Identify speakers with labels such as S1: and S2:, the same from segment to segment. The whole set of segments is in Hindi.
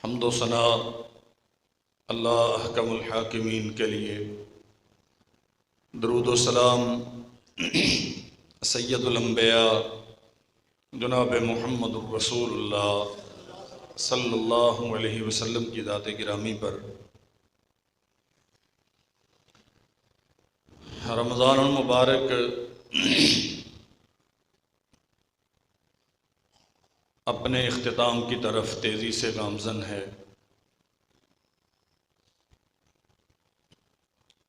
S1: हम्दो सना अल्लाह अहकमुल हाकिमीन के लिए, दरूद व सलाम सैयदुल अंबिया जनाब मुहम्मदुर रसूलुल्लाह सल्लल्लाहु अलैहि वसल्लम की ज़ात गिरामी पर। रमज़ानुल मुबारक अपने इख्तिताम की तरफ तेज़ी से गामज़न है।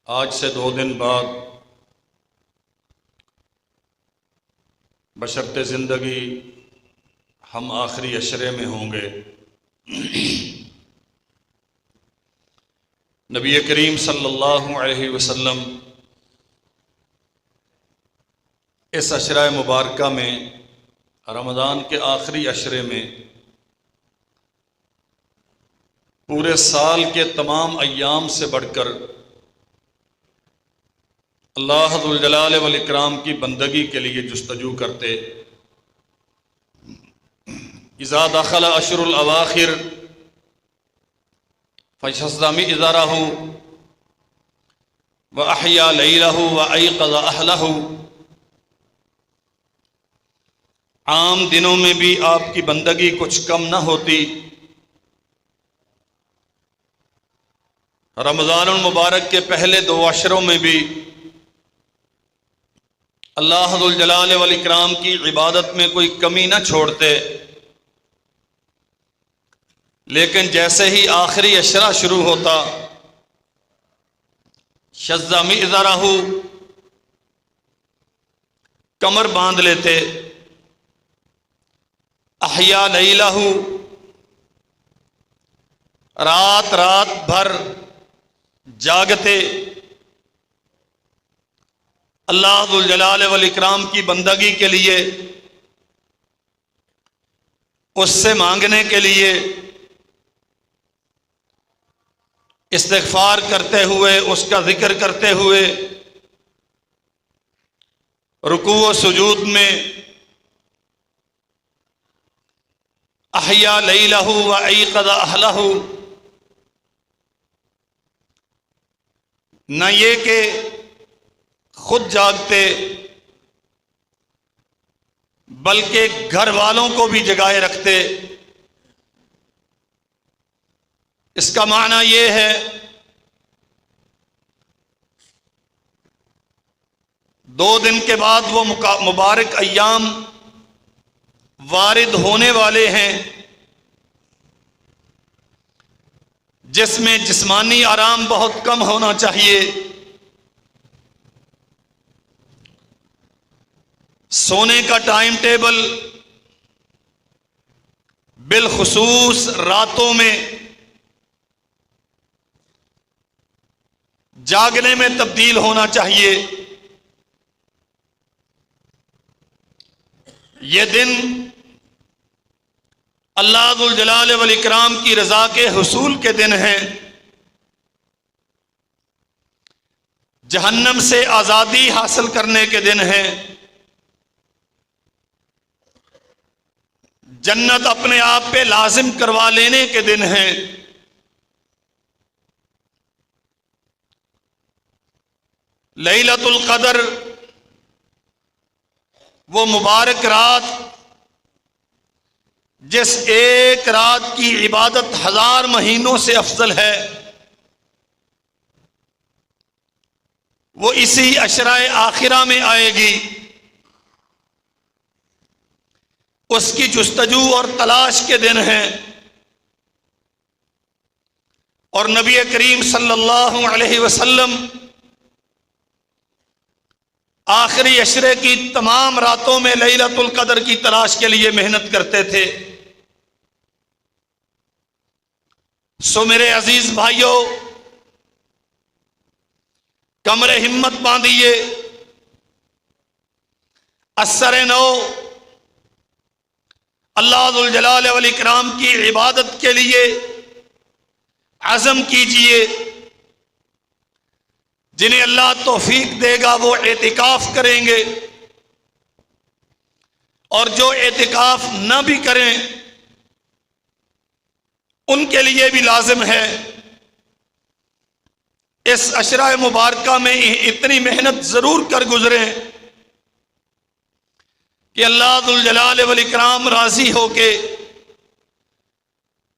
S1: आज से 2 दिन बाद बशर्ते ज़िंदगी हम आखिरी अशरे में होंगे। नबी करीम सल्लल्लाहु अलैहि वसल्लम इस अशरा मुबारका में, रमज़ान के आखिरी अशरे में, पूरे साल के तमाम अय्याम से बढ़कर अल्लाह जुल जलाल वल इकराम की बंदगी के लिए जुस्तजू करते। इज़ा दखल अशरुल अवाखिर फशज़्ज़मी इज़ारहु व अहया लैलहु व अयक़ज़ अहलहु। आम दिनों में भी आपकी बंदगी कुछ कम न होती। रमज़ानुल मुबारक के पहले 2 अशरों में भी अल्लाह जुल जलाल वल इकराम की इबादत में कोई कमी न छोड़ते। लेकिन जैसे ही आखिरी अशरा शुरू होता, शज़्ज़ा मिज़रहु, कमर बांध लेते, अहया लैलहु, रात रात भर जागते, अल्लाह जुल जलाल वल इकराम की बंदगी के लिए, उससे मांगने के लिए, इस्तिग़फ़ार करते हुए, उसका जिक्र करते हुए, रुकू व सुजूद में अहया लैलहु व अयक़ज़ अहलहु। न ये कि खुद जागते, बल्कि घर वालों को भी जगाए रखते। इसका माना ये है, 2 दिन के बाद वो मुबारक अय्याम वारिद होने वाले हैं जिसमें जिस्मानी आराम बहुत कम होना चाहिए। सोने का टाइम टेबल बिलखुसूस रातों में जागने में तब्दील होना चाहिए। ये दिन अल्लाह जुल जलाल वल इकराम की रज़ा के हुसूल के दिन हैं। जहन्नम से आज़ादी हासिल करने के दिन हैं। जन्नत अपने आप पे लाजिम करवा लेने के दिन हैं। लैलतुल क़द्र, वो मुबारक रात जिस एक रात की इबादत 1000 महीनों से अफजल है, वो इसी अशराए आखिरा में आएगी। उसकी जुस्तजू और तलाश के दिन हैं। और नबी करीम सल्लल्लाहु अलैहि वसल्लम आखिरी अशरे की तमाम रातों में लैलतुल क़द्र की तलाश के लिए मेहनत करते थे। सो मेरे अजीज भाइयों, कमरे हिम्मत बांधिए। असर नौ अल्लाह जुल जलाल वल इकराम की इबादत के लिए अज़म कीजिए। जिन्हें अल्लाह तौफीक देगा वो एतिकाफ करेंगे, और जो एतिकाफ न भी करें उनके लिए भी लाजिम है इस अशरा मुबारका में इतनी मेहनत जरूर कर गुजरे कि अल्लाह जुल जलाल वल इकराम राजी होके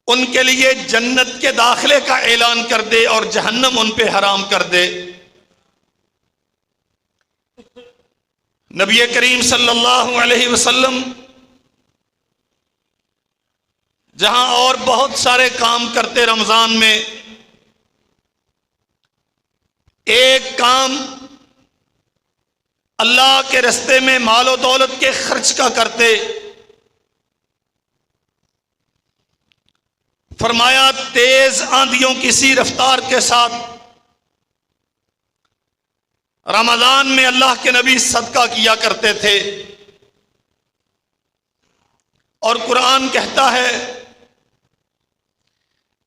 S1: उनके लिए जन्नत के दाखिले का ऐलान कर दे और जहन्नम उन पे हराम कर दे। नबी करीम सल्लल्लाहु अलैहि वसल्लम जहां और बहुत सारे काम करते रमजान में, एक काम अल्लाह के रास्ते में मालो दौलत के खर्च का करते। फरमाया तेज आंधियों की सी रफ्तार के साथ रमजान में अल्लाह के नबी सदका किया करते थे। और कुरान कहता है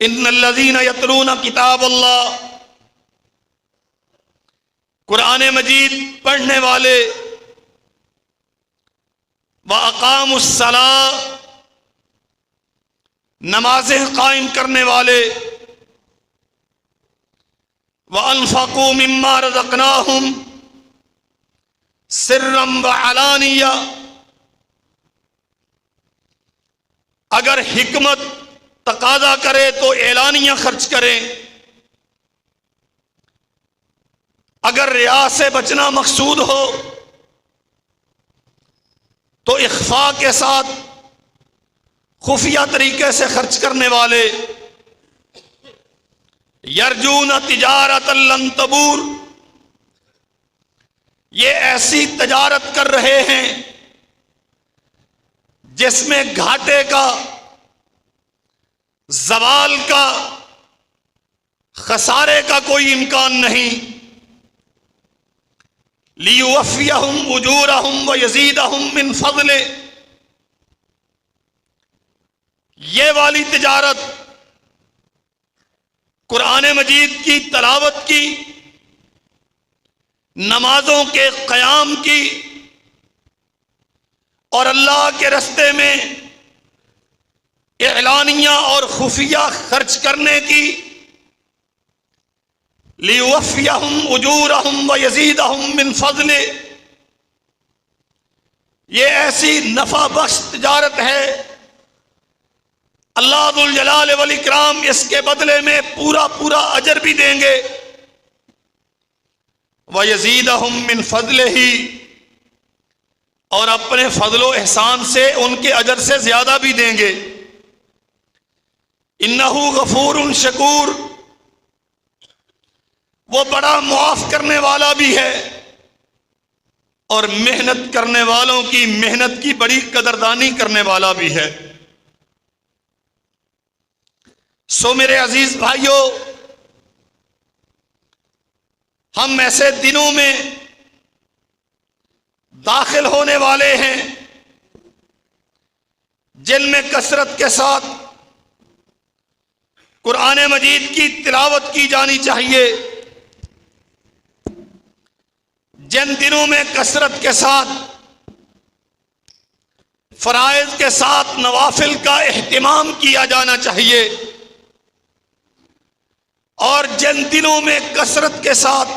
S1: इन्नल्लज़ीना यतलूना किताब अल्लाह, कुरान मजीद पढ़ने वाले, व अक़ामुस्सलाह, नमाजें कायम करने वाले, व अनफ़क़ू मिम्मा रज़क़नाहुम सिर्रम व अलानिया, अगर हिकमत तकाजा करे तो एलानिया खर्च करें, अगर रिया से बचना मकसूद हो तो इख्फा के साथ खुफिया तरीके से खर्च करने वाले, यरजून तिजारतन लन तबूर, ये ऐसी तजारत कर रहे हैं जिसमें घाटे का, जवाल का, खसारे का कोई इम्कान नहीं। लियुवफ़ियहुम उजूरहुम व यज़ीदहुम मिन फ़ज़ले, ये वाली तिजारत कुरान मजीद की तलावत की, नमाजों के क़याम की और अल्लाह के रास्ते में एलानिया और खुफिया खर्च करने की, लियुवफ़ियहुम उजूरहुम व यज़ीदहुम मिन फ़ज़ले, ये ऐसी नफ़ा बख्श तिजारत है, अल्लाह जुल जलाल वल इकराम इसके बदले में पूरा पूरा अजर भी देंगे। व यज़ीदहुम मिन फ़ज़लिही, और अपने फजलो एहसान से उनके अजर से ज्यादा भी देंगे। इन्नहु गफूरुन शकूर, वो बड़ा मुआफ करने वाला भी है और मेहनत करने वालों की मेहनत की बड़ी कदरदानी करने वाला भी है। सो मेरे अजीज भाइयों, हम ऐसे दिनों में दाखिल होने वाले हैं जिनमें कसरत के साथ कुरान मजीद की तिलावत की जानी चाहिए, जिन दिनों में कसरत के साथ फराइज के साथ नवाफिल का एहतिमाम किया जाना चाहिए, और जिन दिनों में कसरत के साथ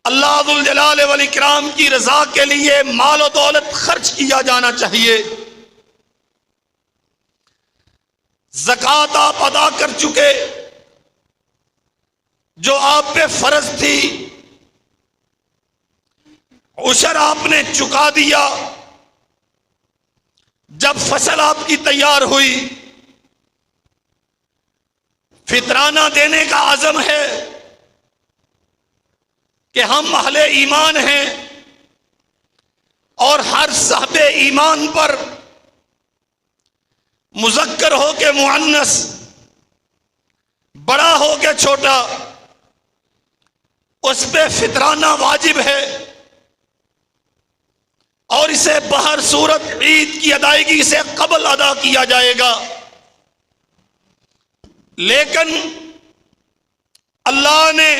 S1: अल्लाह जुल जलाल वल इकराम की रजा के लिए माल और दौलत खर्च किया जाना चाहिए। ज़कात आप अदा कर चुके जो आप पे फर्ज थी, उशर आपने चुका दिया, जब फसल आपकी तैयार हुई फितराना देने का आज़म है कि हम अहले ईमान हैं और हर साहबे ईमान पर मुज़क्कर हो के मुअन्नस, बड़ा हो के छोटा, उस पे फितराना वाजिब है और इसे बहर सूरत ईद की अदायगी से कबल अदा किया जाएगा। लेकिन अल्लाह ने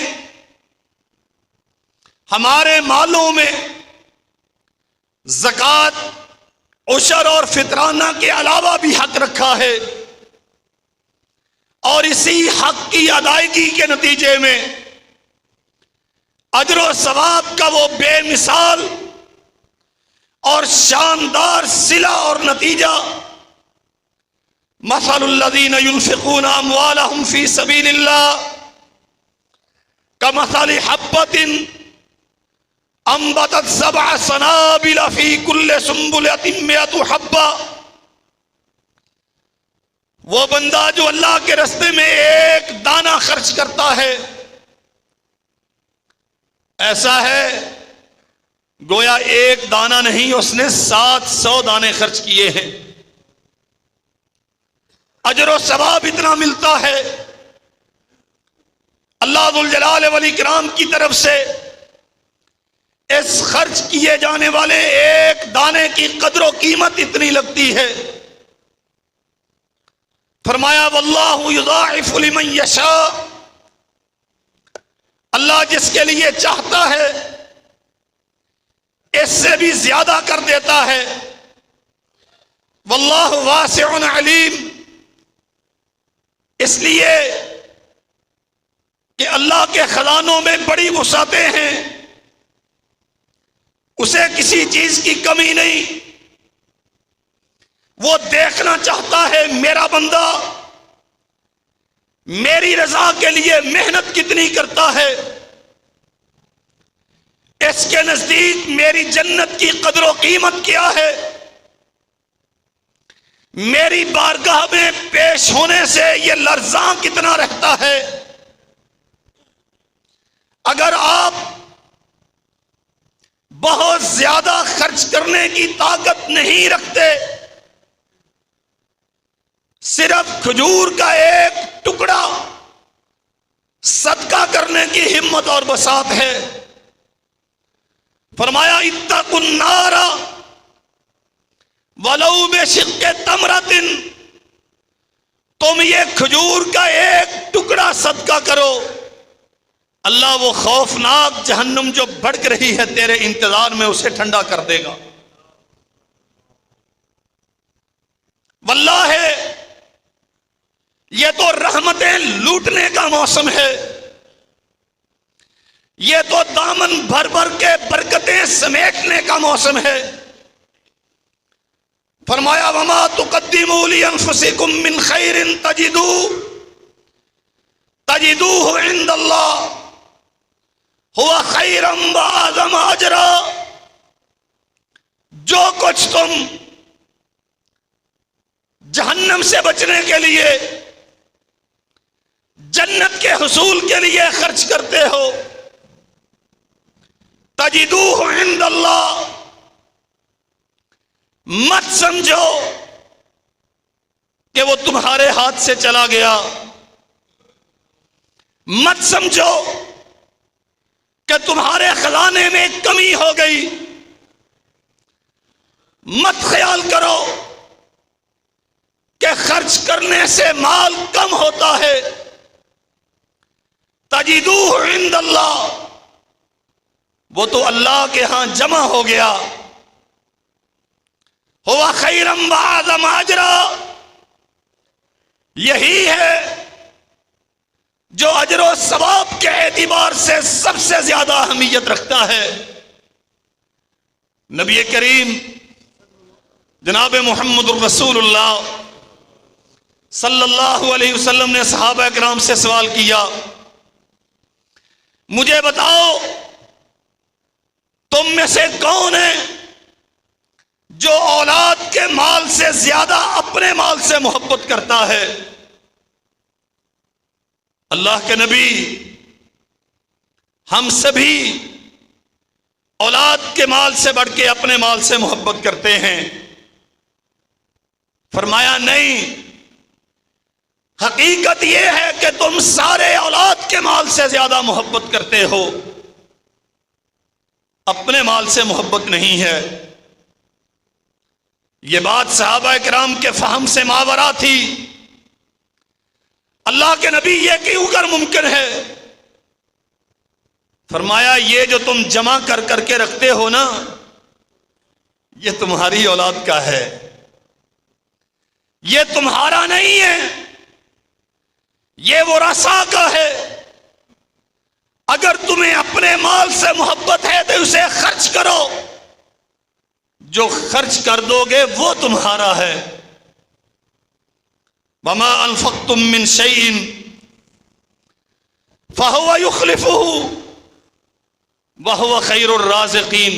S1: हमारे मालों में ज़कात, उशर और फितराना के अलावा भी हक रखा है। और इसी हक की अदायगी के नतीजे में अजर सवाब का वो बेमिसाल और शानदार सिला और नतीजा, मसलुल्लज़ीना युनफ़िक़ूना अम्वालहुम फ़ी सबीलिल्लाह कमसलि हब्बतिन अंबतत सबअ सनाबिल फ़ी कुल्लि सुंबुलतिन मिअतु हब्बा। वो बंदा जो अल्लाह के रास्ते में एक दाना खर्च करता है, ऐसा है गोया एक दाना नहीं, उसने 700 दाने खर्च किए हैं। अजर और सवाब इतना मिलता है। अल्लाह जुल जलाल वल इकराम की तरफ से इस खर्च किए जाने वाले एक दाने की कदर कीमत इतनी लगती है। फरमाया वल्लाहु युज़ाइफु लिमन यशा, अल्लाह जिसके लिए चाहता है इससे भी ज्यादा कर देता है। वल्लाहु वासिउन अलीम, इसलिए कि अल्लाह के खजानों में बड़ी वसातें हैं, उसे किसी चीज की कमी नहीं। वो देखना चाहता है मेरा बंदा मेरी रजा के लिए मेहनत कितनी करता है, इसके नजदीक मेरी जन्नत की कदर कीमत क्या है, मेरी बारगाह में पेश होने से ये लर्जा कितना रहता है। अगर आप बहुत ज्यादा खर्च करने की ताकत नहीं रखते, सिर्फ खजूर का एक टुकड़ा सदका करने की हिम्मत और बसात है। फरमाया इत्तकुन नारा वलौ बिशिक्के तमरतिन, तुम ये खजूर का एक टुकड़ा सदका करो, अल्लाह वो खौफनाक जहन्नुम जो भड़क रही है तेरे इंतजार में उसे ठंडा कर देगा। वल्लाह है ये तो रहमतें लूटने का मौसम है, ये तो दामन भर भर के बरकतें समेटने का मौसम है। फरमाया वमा तुक़द्दिमू लिअन्फुसिकुम मिन खैरिन तजिदूहु इंदल्लाह हुवा खैरम व अज़म अजरा। जो कुछ तुम जहन्नम से बचने के लिए, जन्नत के हुसूल के लिए खर्च करते हो, तजिदूहु इंदल्लाह, मत समझो कि वो तुम्हारे हाथ से चला गया, मत समझो कि तुम्हारे खजाने में कमी हो गई, मत ख्याल करो कि खर्च करने से माल कम होता है। तजिदूहु इंदल्लाह, वो तो अल्लाह के यहां जमा हो गया। हुवा खैरम व अज़म अजरा, यही है जो अजर और सवाब के एतबार से सबसे ज्यादा अहमियत रखता है। नबी करीम जनाब मुहम्मदुर रसूलुल्लाह सल्लल्लाहु अलैहि वसल्लम ने सहाबा किराम से सवाल किया, मुझे बताओ तुम में से कौन है जो औलाद के माल से ज्यादा अपने माल से मोहब्बत करता है। अल्लाह के नबी हम सभी औलाद के माल से बढ़ के अपने माल से मोहब्बत करते हैं। फरमाया नहीं, हकीकत यह है कि तुम सारे औलाद के माल से ज्यादा मोहब्बत करते हो, अपने माल से मोहब्बत नहीं है। यह बात सहाबा किराम के फहम से मावरा थी। अल्लाह के नबी यह क्यों कर मुमकिन है? फरमाया ये जो तुम जमा कर करके रखते हो ना, ये तुम्हारी औलाद का है, ये तुम्हारा नहीं है। ये वो रसा का है। अगर तुम्हें अपने माल से मोहब्बत है तो उसे खर्च करो, जो खर्च कर दोगे वो तुम्हारा है। वमा अनफक्तुम मिन शैइन फहुव युखलिफुहु वहुव खैरुर राज़िकीन।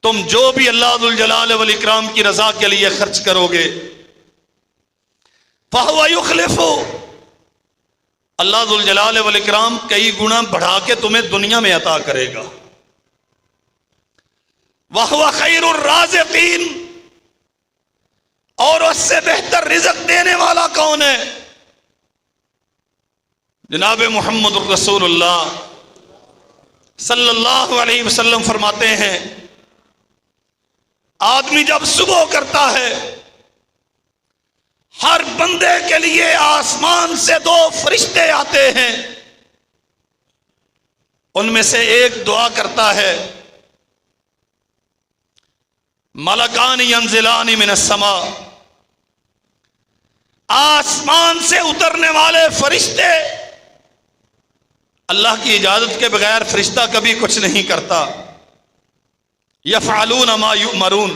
S1: तुम जो भी अल्लाह जुल जलाल वल इकराम की रजा के लिए खर्च करोगे, फहुव युखलिफुहु, अल्लाह जुल जलाल वल इकराम कई गुना बढ़ा के तुम्हें दुनिया में अता करेगा। वहुव खैरुर राज़िकीन, और उससे बेहतर रिज़्क़ देने वाला कौन है? जनाब मुहम्मद रसूलुल्लाह सल्लल्लाहु अलैहि वसल्लम फरमाते हैं, आदमी जब सुबह करता है, हर बंदे के लिए आसमान से दो फरिश्ते आते हैं। उनमें से एक दुआ करता है, मलकानी यंजिलानी मिनस समा, आसमान से उतरने वाले फरिश्ते, अल्लाह की इजाजत के बगैर फरिश्ता कभी कुछ नहीं करता। यफ़अलून मा युमरून,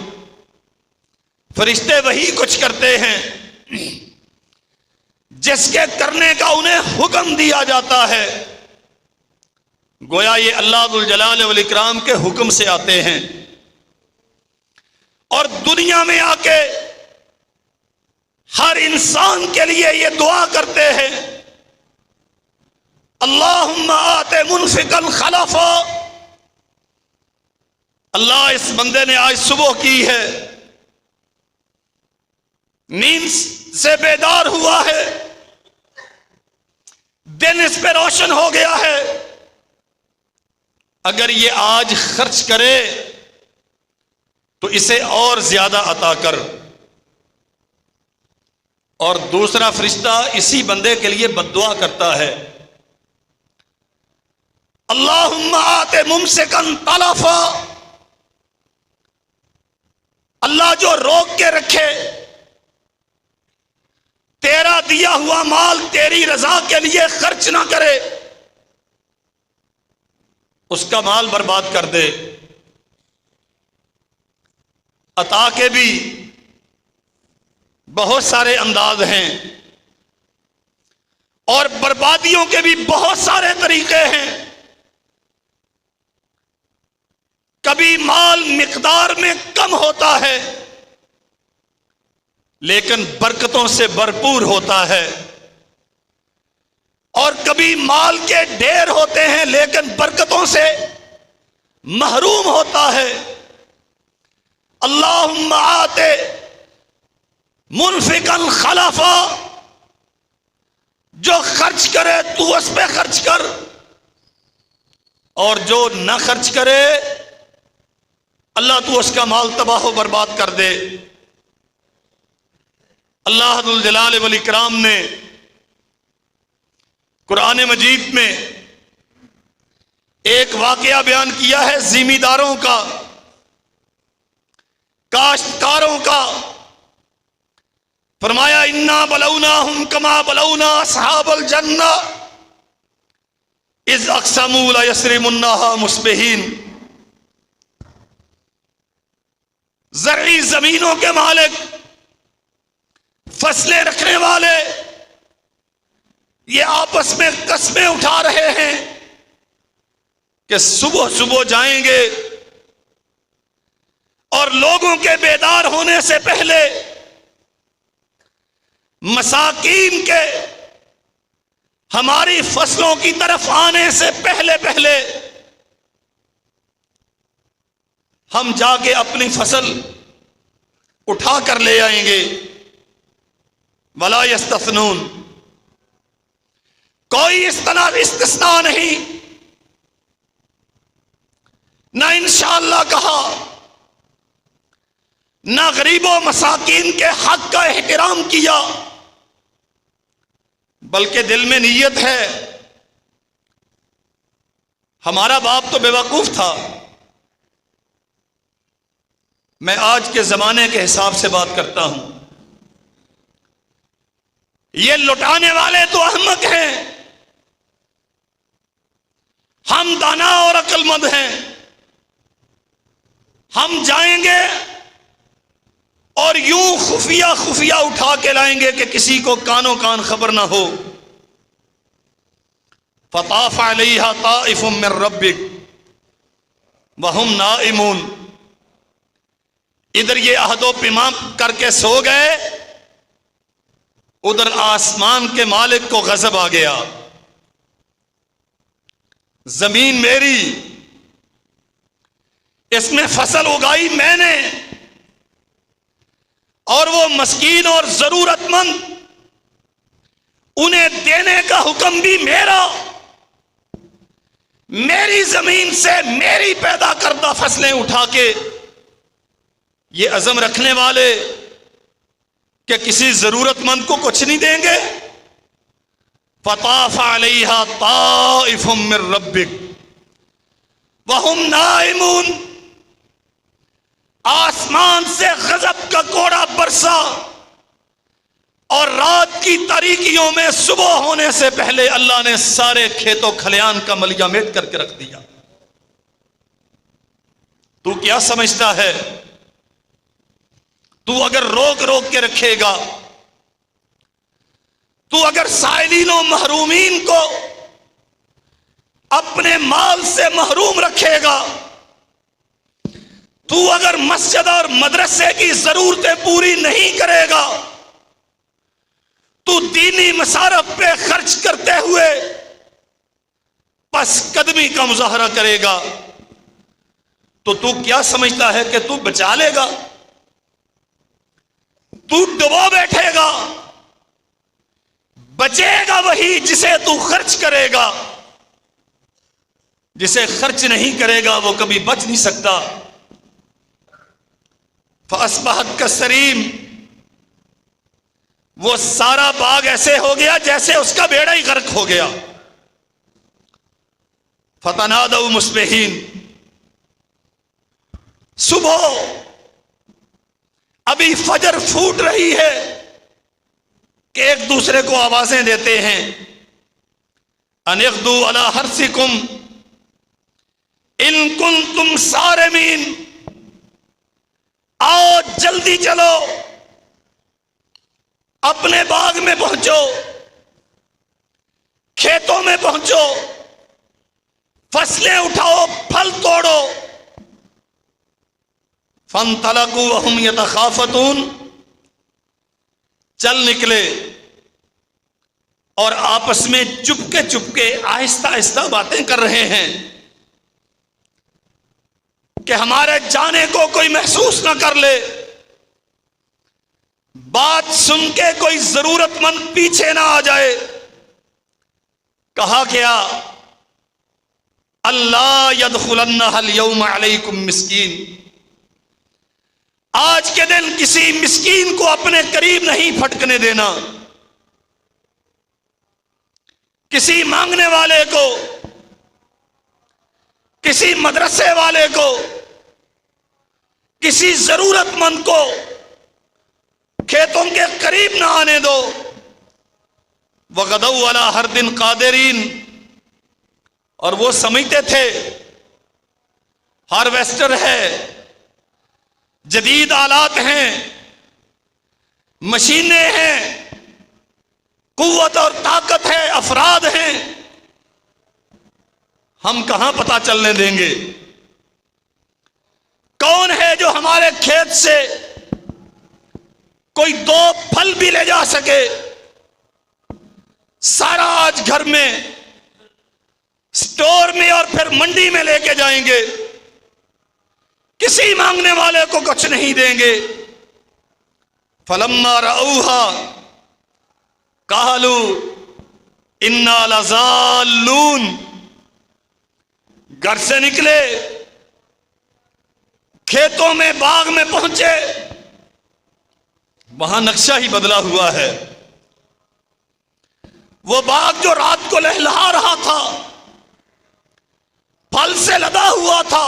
S1: फरिश्ते वही कुछ करते हैं जिसके करने का उन्हें हुक्म दिया जाता है। गोया ये अल्लाह जुल जलाल वल इकराम के हुक्म से आते हैं और दुनिया में आके हर इंसान के लिए ये दुआ करते हैं, अल्लाहुम्मा आते मुनफिकन खलफा। अल्लाह, इस बंदे ने आज सुबह की है, नींद से बेदार हुआ है, दिन इस पे रोशन हो गया है, अगर ये आज खर्च करे तो इसे और ज्यादा अता कर। और दूसरा फरिश्ता इसी बंदे के लिए बद्दुआ करता है, अल्लाहुम्मा आते मुमसिकन तलफा। अल्लाह, जो रोक के रखे, तेरा दिया हुआ माल तेरी रजा के लिए खर्च ना करे, उसका माल बर्बाद कर दे। अता के भी बहुत सारे अंदाज हैं और बर्बादियों के भी बहुत सारे तरीके हैं। कभी माल मिकदार में कम होता है लेकिन बरकतों से भरपूर होता है, और कभी माल के ढेर होते हैं लेकिन बरकतों से महरूम होता है। अल्लाहुम्मा आते मुनफिकन खलफा, जो खर्च करे तू उस पे खर्च कर, और जो न खर्च करे अल्लाह तू उसका माल तबाह बर्बाद कर दे। अल्लाह जुल जलाल वल इकराम ने कुरान मजीद में एक वाकया बयान किया है जिमीदारों का, काश्तकारों का। फरमाया, इन्ना बलौनाहुम कमा बलौना अस्हाबल जन्ना इज़ अक़समू ला यसरिमुन्नाहा मुस्बिहीन। ज़र्री जमीनों के मालिक, फसलें रखने वाले, ये आपस में कस्में उठा रहे हैं कि सुबह सुबह जाएंगे और लोगों के बेदार होने से पहले, मसाकीन के हमारी फसलों की तरफ आने से पहले पहले हम जाके अपनी फसल उठा कर ले आएंगे। वला यस्तस्नून, कोई इस्तिस्ना नहीं, ना इंशाअल्लाह कहा, ना गरीबों मसाकीन के हक का एहतराम किया, बल्कि दिल में नीयत है। हमारा बाप तो बेवकूफ था। मैं आज के जमाने के हिसाब से बात करता हूं। ये लुटाने वाले तो अहमक हैं, हम दाना और अक्लमंद हैं। हम जाएंगे और यूं खुफिया खुफिया उठा के लाएंगे कि किसी को कानो कान खबर ना हो। फताफ अलैहा ताइफुम मिन रब्बिक वहुम नाइमून। इधर ये अहदो पैमाम करके सो गए, उधर आसमान के मालिक को गजब आ गया। जमीन मेरी, इसमें फसल उगाई मैंने, और वो मस्कीन और जरूरतमंद, उन्हें देने का हुक्म भी मेरा। मेरी जमीन से मेरी पैदा करदा फसलें उठा के ये अज़म रखने वाले कि किसी जरूरतमंद को कुछ नहीं देंगे। फताफ अलैहा ताइफुम मिन रब्बिक वहुम नाइमून। आसमान से गजब का कोड़ा बरसा और रात की तारीकियों में सुबह होने से पहले अल्लाह ने सारे खेतों खलियान का मलिया मेट करके रख दिया। तू क्या समझता है, तू अगर रोक रोक के रखेगा, तू अगर साइलीनों महरूमीन को अपने माल से महरूम रखेगा, तू अगर मस्जिद और मदरसे की जरूरतें पूरी नहीं करेगा, तू दीनी मसारफ पे खर्च करते हुए बस कदमी का मुजाहरा करेगा, तो तू क्या समझता है कि तू बचा लेगा? तू डुबो बैठेगा। बचेगा वही जिसे तू खर्च करेगा। जिसे खर्च नहीं करेगा वो कभी बच नहीं सकता। फअस्बहत कसरीम, वो सारा बाग ऐसे हो गया जैसे उसका बेड़ा ही गर्क हो गया। फतनादउ मुस्बिहीन, सुबह अभी फजर फूट रही है कि एक दूसरे को आवाजें देते हैं, अनिग़दू अला हर्सिकुम इन कुंतुम सारिमीन, आओ जल्दी चलो, अपने बाग में पहुंचो, खेतों में पहुंचो, फसलें उठाओ, फल तोड़ो। फंतलकू वहुम यतखाफतून, चल निकले और आपस में चुपके चुपके आहिस्ता आहिस्ता बातें कर रहे हैं कि हमारे जाने को कोई महसूस ना कर ले। बात सुन के कोई जरूरतमंद पीछे ना आ जाए। कहा क्या, अल्लाह यदखुलन्नहल यौम अलैकुम मिस्कीन, आज के दिन किसी मिस्कीन को अपने करीब नहीं फटकने देना। किसी मांगने वाले को, किसी मदरसे वाले को, किसी जरूरतमंद को खेतों के करीब ना आने दो। वगदौ अला हर दिन कादिरीन, और वो समझते थे हार्वेस्टर है, जदीद आलात हैं, मशीनें हैं, कुव्वत और ताकत है, अफराद हैं, हम कहां पता चलने देंगे। कौन है जो हमारे खेत से कोई दो फल भी ले जा सके? सारा आज घर में, स्टोर में और फिर मंडी में लेके जाएंगे, किसी मांगने वाले को कुछ नहीं देंगे। फलम्मा रऊहा कहलू इन्ना लज़ालून, घर से निकले, खेतों में, बाग में पहुंचे, वहां नक्शा ही बदला हुआ है। वो बाग जो रात को लहलहा रहा था, फल से लदा हुआ था,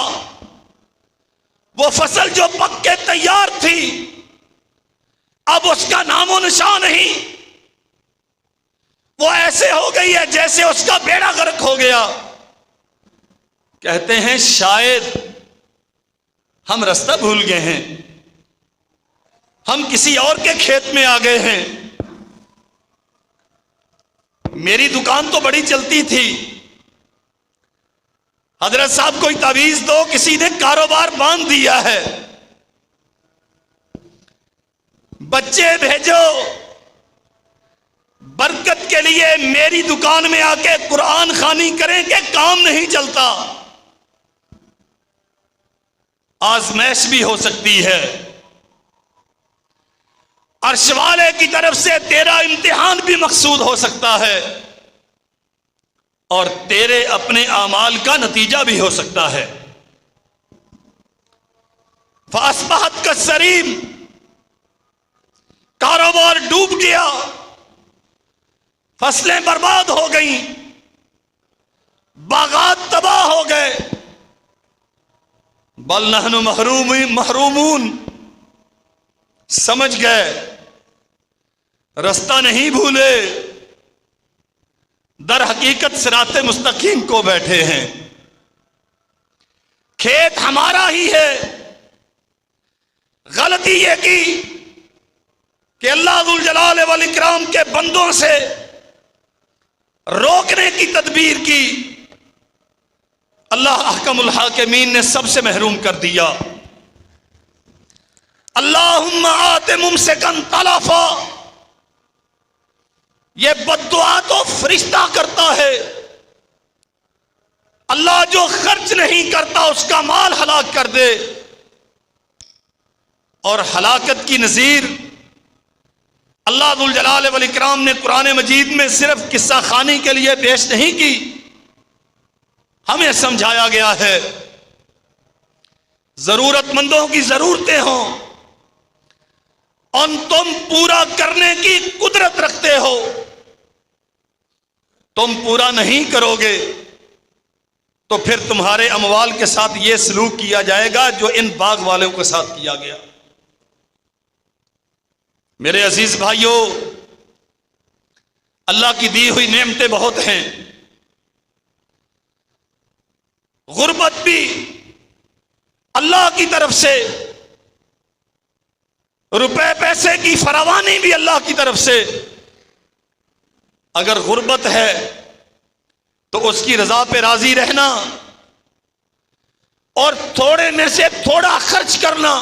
S1: वो फसल जो पक के तैयार थी, अब उसका नामो निशान नहीं। वो ऐसे हो गई है जैसे उसका बेड़ा गर्क हो गया। कहते हैं शायद हम रास्ता भूल गए हैं, हम किसी और के खेत में आ गए हैं। मेरी दुकान तो बड़ी चलती थी, हजरत साहब कोई तावीज दो, किसी ने कारोबार बांध दिया है। बच्चे भेजो बरकत के लिए, मेरी दुकान में आके कुरान खानी करेंगे, काम नहीं चलता। आजमैश भी हो सकती है, अर्श वाले की तरफ से तेरा इम्तिहान भी मकसूद हो सकता है, और तेरे अपने आमाल का नतीजा भी हो सकता है। फासबहत का सरीम, कारोबार डूब गया, फसलें बर्बाद हो गई, बागात तबाह हो गए। बल नहनु महरूमून, समझ गए, रास्ता नहीं भूले, दर हकीकत सिराते मुस्तकीम को बैठे हैं। खेत हमारा ही है। गलती ये की कि अल्लाह जुल जलाल वल इकराम के बंदों से रोकने की तदबीर की, अल्लाह अहकमुल हाकिमीन ने सबसे महरूम कर दिया। अल्लाहुम्मा आते मुमसिकन तलफा, ये बद्दुआ तो फरिश्ता करता है। अल्लाह जो खर्च नहीं करता उसका माल हलाक कर दे। और हलाकत की नजीर अल्लाह दुल जलाल वल इकराम ने कुरान मजीद में सिर्फ किस्सा खानी के लिए पेश नहीं की, हमें समझाया गया है जरूरतमंदों की जरूरतें हों और तुम पूरा करने की कुदरत रखते हो, तुम पूरा नहीं करोगे तो फिर तुम्हारे अमवाल के साथ यह सलूक किया जाएगा जो इन बाग वालों के साथ किया गया। मेरे अजीज भाइयों, अल्लाह की दी हुई नेमतें बहुत हैं। गुर्बत भी अल्लाह की तरफ से, रुपए पैसे की फरावानी भी अल्लाह की तरफ से। अगर गुर्बत है तो उसकी रजा पे राजी रहना और थोड़े में से थोड़ा खर्च करना,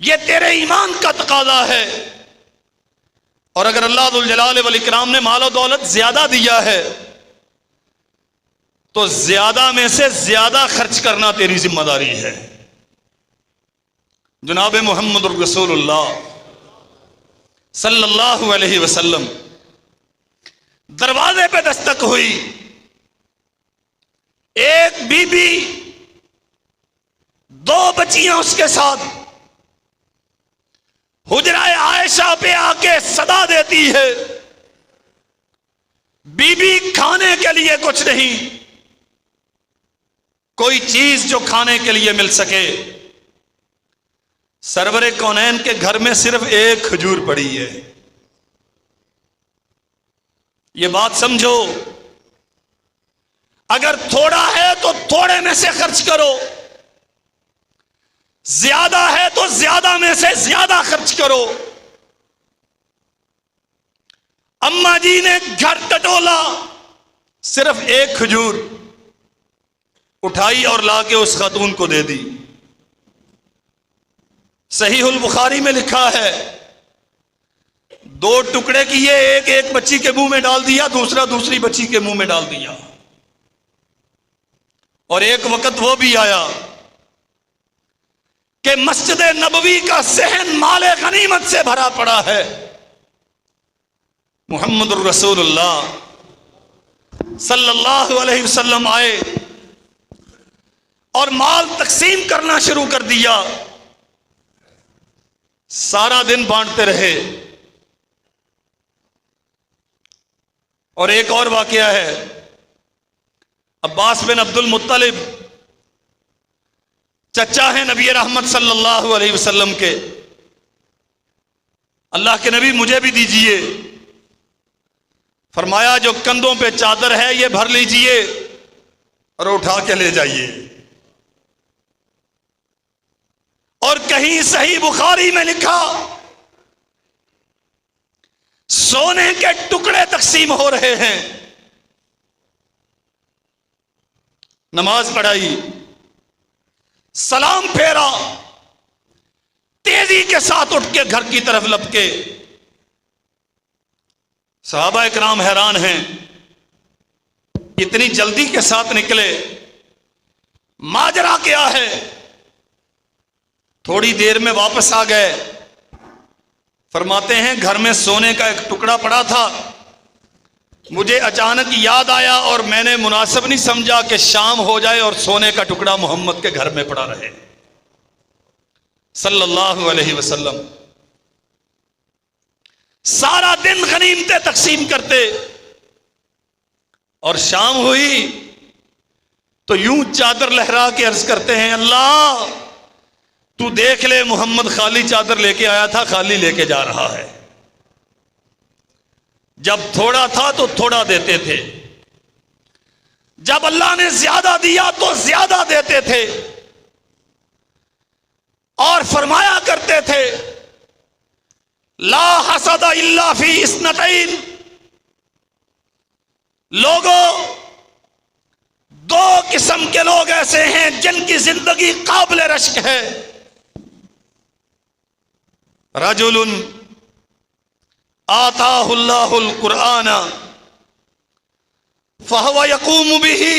S1: यह तेरे ईमान का तकाजा है। और अगर अल्लाह दुल जलाल वल इकराम ने माल और दौलत ज्यादा दिया है तो ज्यादा में से ज्यादा खर्च करना तेरी जिम्मेदारी है। जनाब मोहम्मद रसूलुल्लाह सल्लल्लाहु अलैहि वसल्लम दरवाजे पे दस्तक हुई। एक बीबी, दो बच्चियां उसके साथ हुजराए आयशा पे आके सदा देती है। बीबी खाने के लिए कुछ नहीं, कोई चीज जो खाने के लिए मिल सके। सरवरे कौनैन के घर में सिर्फ एक खजूर पड़ी है। ये बात समझो, अगर थोड़ा है तो थोड़े में से खर्च करो, ज्यादा है तो ज्यादा में से ज्यादा खर्च करो। अम्मा जी ने घर टटोला, सिर्फ एक खजूर उठाई और लाके उस खातून को दे दी। सहीहुल बुखारी में लिखा है, दो टुकड़े किए, एक एक बच्ची के मुंह में डाल दिया, दूसरा दूसरी बच्ची के मुंह में डाल दिया। और एक वक्त वो भी आया कि मस्जिद नबवी का सहन माले गनीमत से भरा पड़ा है। मुहम्मद रसूलुल्लाह सल्लल्लाहु अलैहि वसल्लम आए और माल तकसीम करना शुरू कर दिया। सारा दिन बांटते रहे। और एक और वाकया है, अब्बास बिन अब्दुल मुत्तलिब चचा हैं नबी रहमत सल्लल्लाहु अलैहि वसल्लम के। अल्लाह के नबी मुझे भी दीजिए। फरमाया जो कंधों पे चादर है ये भर लीजिए और उठा के ले जाइए। और कहीं सही बुखारी में लिखा सोने के टुकड़े तकसीम हो रहे हैं। नमाज पढ़ाई, सलाम फेरा, तेजी के साथ उठ के घर की तरफ लपके। सहाबा इकराम हैरान हैं, इतनी जल्दी के साथ निकले, माजरा क्या है? थोड़ी देर में वापस आ गए। फरमाते हैं घर में सोने का एक टुकड़ा पड़ा था, मुझे अचानक याद आया और मैंने मुनासिब नहीं समझा कि शाम हो जाए और सोने का टुकड़ा मोहम्मद के घर में पड़ा रहे सल्लल्लाहु अलैहि वसल्लम। सारा दिन गनीमतें तकसीम करते और शाम हुई तो यूं चादर लहरा के अर्ज करते हैं, अल्लाह तू देख ले, मोहम्मद खाली चादर लेके आया था, खाली लेके जा रहा है। जब थोड़ा था तो थोड़ा देते थे, जब अल्लाह ने ज्यादा दिया तो ज्यादा देते थे। और फरमाया करते थे, ला हसदा इल्ला फी इस्नतैन, लोगों दो किस्म के लोग ऐसे हैं जिनकी जिंदगी काबिल रश्क है। रजुलुन आताहुल्लाहुल कुराना फहुवा यकूमु बिही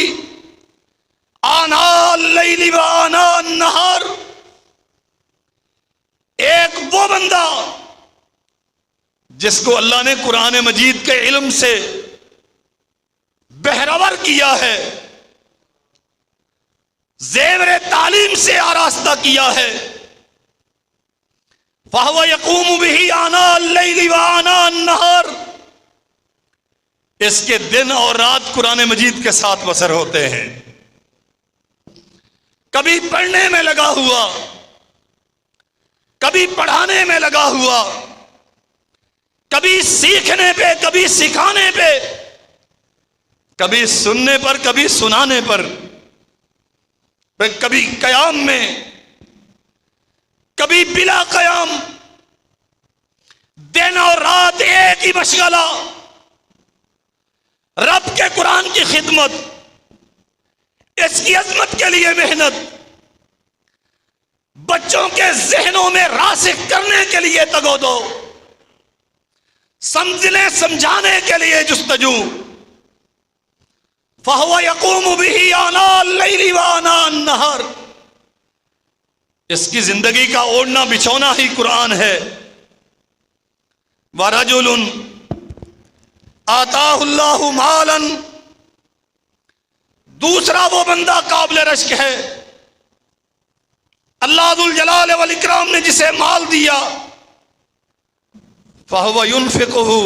S1: आनाल लैली व आनान नहार। एक वो बंदा जिसको अल्लाह ने कुरान मजीद के इल्म से बहरावर किया है, ज़ेवर तालीम से आरास्ता किया है। फहुवा यकूमु बिही आनाल लैली व आनान नहार, इसके दिन और रात कुरान मजीद के साथ बसर होते हैं। कभी पढ़ने में लगा हुआ, कभी पढ़ाने में लगा हुआ, कभी सीखने पे, कभी सिखाने पे, कभी सुनने पर, कभी सुनाने पर, कभी कयाम में, कभी बिला कयाम। दिन और रात एक ही मशगला, रब के कुरान की खिदमत, इसकी अजमत के लिए मेहनत, बच्चों के जहनों में रासिख करने के लिए तगोदो, समझने समझाने के लिए जुस्तजू। फहुवा यकूमु बिही आनाल लैली व आनान नहार, इसकी जिंदगी का ओढ़ना बिछौना ही कुरान है। व रजुलुन आताहुल्लाहु मालन, दूसरा वो बंदा काबिल रश्क है, अल्लाह दुल जलाल वल इकराम ने जिसे माल दिया। फहुवा युनफिकुहु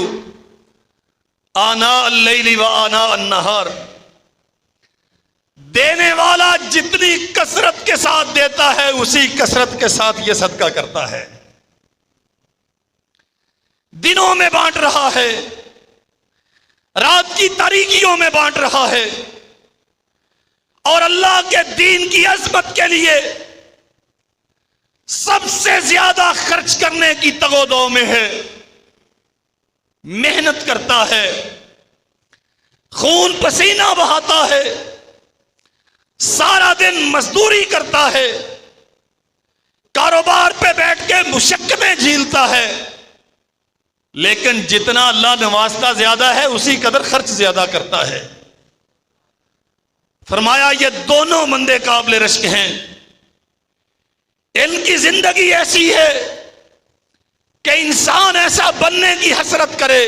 S1: आना अल-लैली व आना अन-नहार, देने वाला जितनी कसरत के साथ देता है उसी कसरत के साथ ये सदका करता है। दिनों में बांट रहा है, रात की तारीकियों में बांट रहा है, और अल्लाह के दीन की अजमत के लिए सबसे ज्यादा खर्च करने की तगोदो में है। मेहनत करता है, खून पसीना बहाता है, सारा दिन मजदूरी करता है, कारोबार पे बैठ के मुशक्कतें झीलता है, लेकिन जितना अल्लाह नवाजता ज्यादा है उसी कदर खर्च ज्यादा करता है। फरमाया ये दोनों बंदे काबिल रश्क हैं। इनकी जिंदगी ऐसी है कि इंसान ऐसा बनने की हसरत करे।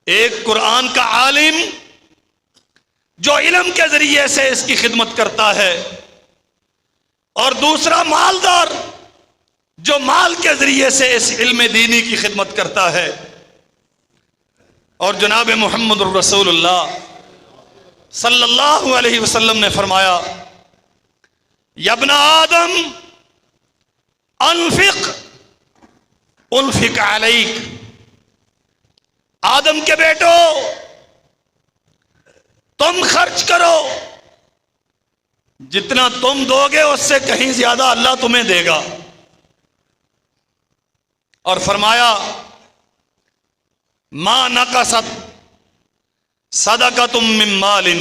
S1: एक कुरान का आलिम जो इल्म के जरिए से इसकी खिदमत करता है, और दूसरा मालदार जो माल के जरिए से इस इल्म दीनी की खिदमत करता है। और जनाब मोहम्मद रसूलुल्लाह सल्लल्लाहु अलैहि वसल्लम ने फरमाया, यब्ना आदम अनफिक उनफिक अलैक, आदम के बेटो, तुम खर्च करो, जितना तुम दोगे उससे कहीं ज्यादा अल्लाह तुम्हें देगा। और फरमाया मा नकसत सदक़तुम मिन मालिन,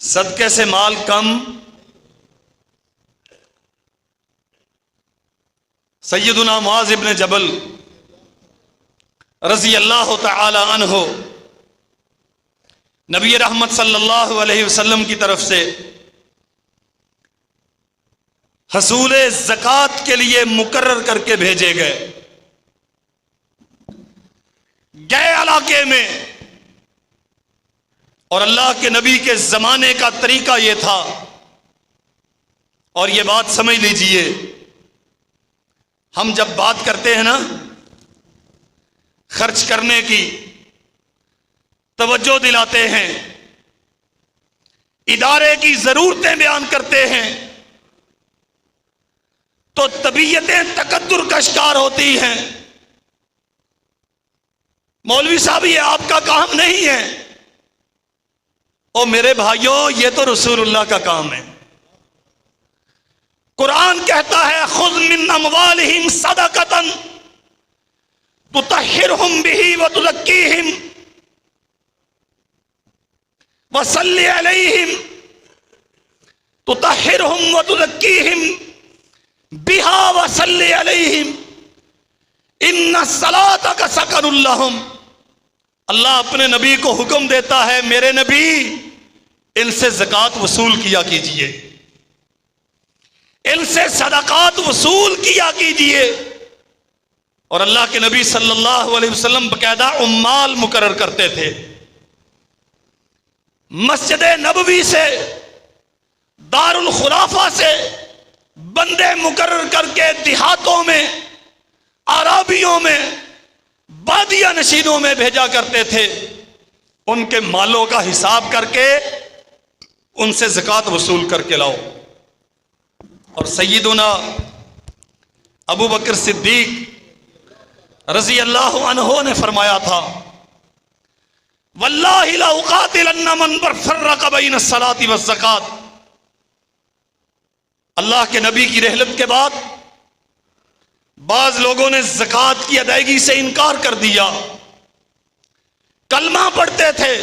S1: सदके से माल कम। सैयदुना मुआज़ इब्न जबल रज़ी अल्लाह तआला अन्हु नबी रहमत सल्लल्लाहु अलैहि वसल्लम की तरफ से हसूल ज़कात के लिए मुकर्रर करके भेजे गए इलाके में। और अल्लाह के नबी के जमाने का तरीका यह था, और यह बात समझ लीजिए, हम जब बात करते हैं ना खर्च करने की, तवज्जो दिलाते हैं, इदारे की जरूरतें बयान करते हैं, तो तबीयतें तकद्दुर का शिकार होती हैं। मौलवी साहब ये आपका काम नहीं है। ओ मेरे भाइयों, ये तो रसूलुल्लाह का काम है। कुरान कहता है खुज़ मिन अमवालिहिम सदक़तन तुतहिरुहुम बिही व तुज़क्कीहिम व सल्ली अलैहिम तुतहिरुहुम व तुज़क्कीहिम बिहा व सल्ली अलैहिम इन्ना सलातक सकनुल लहुम। अल्लाह अपने नबी को हुक्म देता है, मेरे नबी इनसे ज़कात वसूल किया कीजिए, इनसे सदकात वसूल किया कीजिए। और अल्लाह के नबी सल्लल्लाहु अलैहि वसल्लम बकायदा उम्माल मुकर्रर करते थे। मस्जिद नबवी से, दारुल खुलाफा से बंदे मुकर्रर करके देहातों में, आराबियों में, बादिया नशीनों में भेजा करते थे। उनके मालों का हिसाब करके उनसे ज़कात वसूल करके लाओ। और सैयदुना अबू बकर सिद्दीक रज़ी अल्लाहु अन्हु ने फरमाया था, वल्लाहि ला उक़ातिलन्ना मन फर्रक़ बैन अस्सलाति वज़्ज़कात। अल्लाह के नबी की रहलत के बाद बाज लोगों ने ज़कात की अदायगी से इनकार कर दिया। कलमा पढ़ते थे,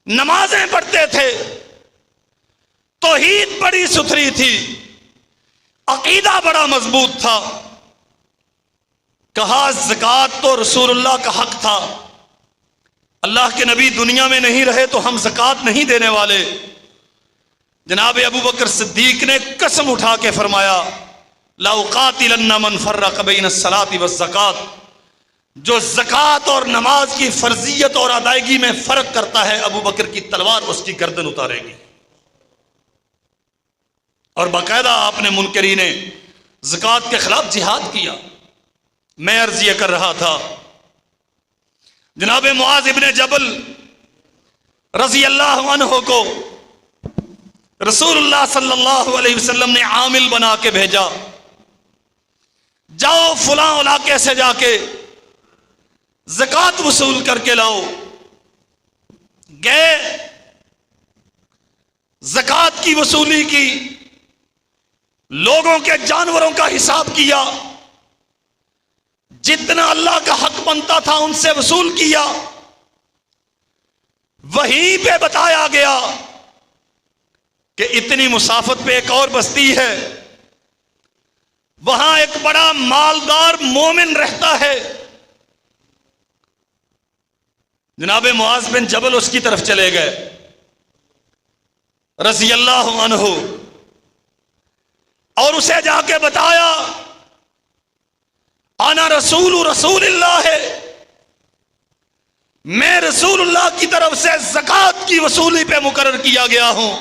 S1: नमाजें पढ़ते थे, तौहीद बड़ी सुथरी थी, अकीदा बड़ा मजबूत था। कहा ज़कात तो रसूलुल्लाह का हक था, अल्लाह के नबी दुनिया में नहीं रहे तो हम ज़कात नहीं देने वाले। जनाब अबू बकर सिद्दीक ने कसम उठा के फरमाया, ला उक़ातिलन्ना मन फर्रक़ बैन अस्सलाति वज़्ज़कात। जो ज़कात और नमाज की फर्जियत और अदायगी में फर्क करता है, अबू बकर की तलवार उसकी गर्दन उतारेगी। और बाकायदा आपने मुनकरीने ज़कात के खिलाफ जिहाद किया। मैं अर्ज़ ये कर रहा था, जनाब मुआज़ इब्न जबल रज़ी अल्लाहु अन्हु को रसूलुल्लाह सल्लल्लाहु अलैहि वसल्लम ने आमिल बना के भेजा, जाओ फलां इलाके से जाके ज़कात वसूल करके लाओ। गए, ज़कात की वसूली की, लोगों के जानवरों का हिसाब किया, जितना अल्लाह का हक बनता था उनसे वसूल किया। वहीं पे बताया गया कि इतनी मुसाफत पे एक और बस्ती है, वहां एक बड़ा मालदार मोमिन रहता है। जनाबे मुआज़ बिन जबल उसकी तरफ चले गए रज़ी अल्लाहु अन्हु, और उसे जाके बताया, आना रसूलुल्लाह है, मैं रसूलुल्लाह की तरफ से ज़कात की वसूली पे मुकर्रर किया गया हूं।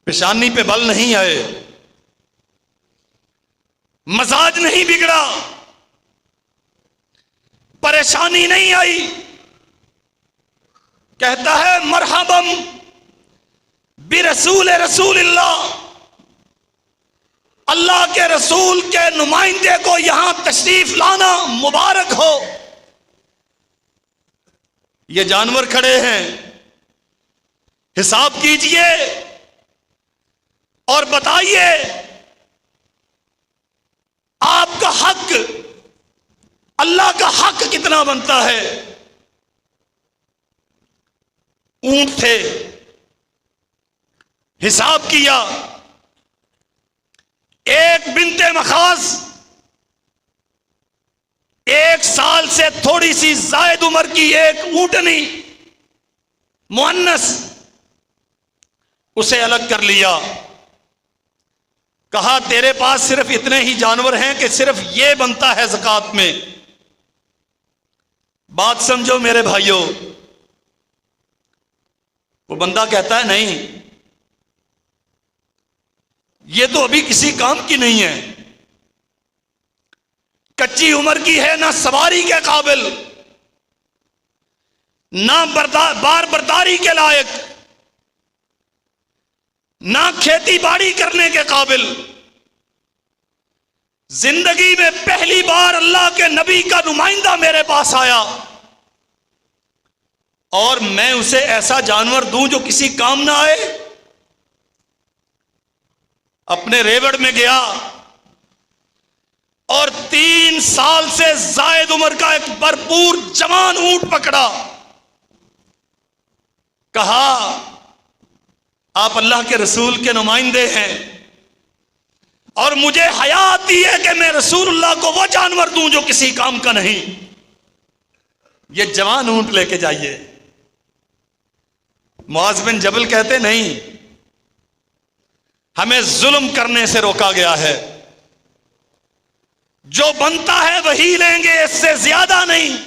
S1: पेशानी पे बल नहीं आए, मजाज नहीं बिगड़ा, परेशानी नहीं आई। कहता है मरहबम बिरसूल रसूलिल्लाह, अल्लाह के रसूल के नुमाइंदे को यहां तशरीफ लाना मुबारक हो। ये जानवर खड़े हैं, हिसाब कीजिए और बताइए आपका हक, अल्लाह का हक कितना बनता है। ऊंट थे, हिसाब किया, एक बिन्ते मखास 1 साल से थोड़ी सी जायद उम्र की एक ऊंटनी मुअन्नस, उसे अलग कर लिया। कहा तेरे पास सिर्फ इतने ही जानवर हैं कि सिर्फ ये बनता है ज़कात में। बात समझो मेरे भाइयों। वो बंदा कहता है नहीं, ये तो अभी किसी काम की नहीं है, कच्ची उम्र की है, ना सवारी के काबिल, ना बार बर्दारी के लायक, ना खेती बाड़ी करने के काबिल। जिंदगी में पहली बार अल्लाह के नबी का नुमाइंदा मेरे पास आया और मैं उसे ऐसा जानवर दूं जो किसी काम ना आए। अपने रेवड़ में गया और 3 साल से जायद उम्र का एक भरपूर जवान ऊंट पकड़ा। कहा आप अल्लाह के रसूल के नुमाइंदे हैं और मुझे हया आती है कि मैं रसूलुल्लाह को वो जानवर दूं जो किसी काम का नहीं। ये जवान ऊंट लेके जाइए। मुआज़ बिन जबल कहते नहीं, हमें जुल्म करने से रोका गया है, जो बनता है वही लेंगे, इससे ज्यादा नहीं।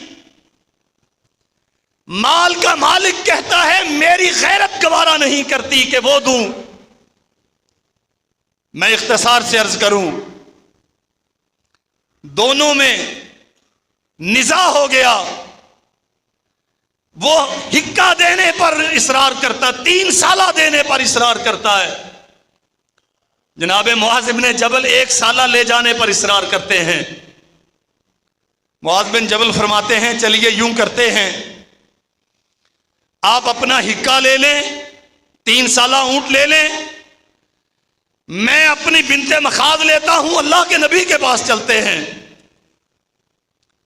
S1: माल का मालिक कहता है मेरी गैरत गवारा नहीं करती कि वो दूं। मैं इख्तिसार से अर्ज करूं, दोनों में निज़ा हो गया। वो हिक्का देने पर इसरार करता, 3 साला देने पर इसरार करता है। जनाब मुआज़ इब्न जबल 1 साला ले जाने पर इसरार करते हैं। मुआज़ बिन जबल फरमाते हैं चलिए यूं करते हैं, आप अपना हिक्का ले लें, 3 साला ऊंट ले लें, मैं अपनी बिन्ते मखाद लेता हूं, अल्लाह के नबी के पास चलते हैं,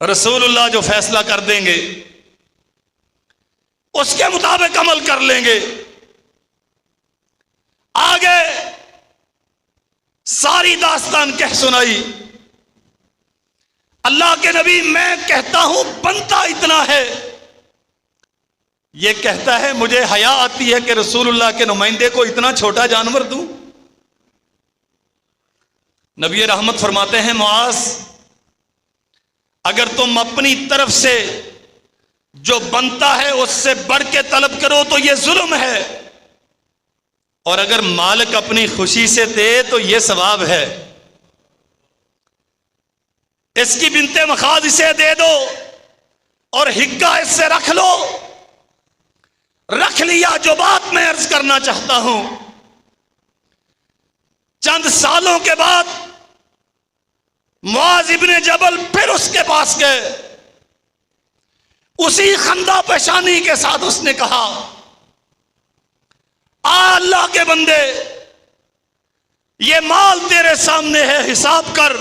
S1: रसूलुल्लाह जो फैसला कर देंगे उसके मुताबिक अमल कर लेंगे। आगे सारी दास्तान कह सुनाई। अल्लाह के नबी मैं कहता हूं बनता इतना है, यह कहता है मुझे हया आती है कि रसूलुल्लाह के नुमाइंदे को इतना छोटा जानवर दूं। नबी रहमत फरमाते हैं मुआज़, अगर तुम अपनी तरफ से जो बनता है उससे बढ़ के तलब करो तो यह जुल्म है, और अगर मालिक अपनी खुशी से दे तो यह सवाब है। इसकी बिन्ते मखाद इसे दे दो और हिक्का इससे रख लो। रख लिया। जो बात मैं अर्ज करना चाहता हूं, चंद सालों के बाद मुआज़ इब्न जबल फिर उसके पास गए। उसी खंदा पेशानी के साथ उसने कहा, अल्लाह के बंदे, ये माल तेरे सामने है, हिसाब कर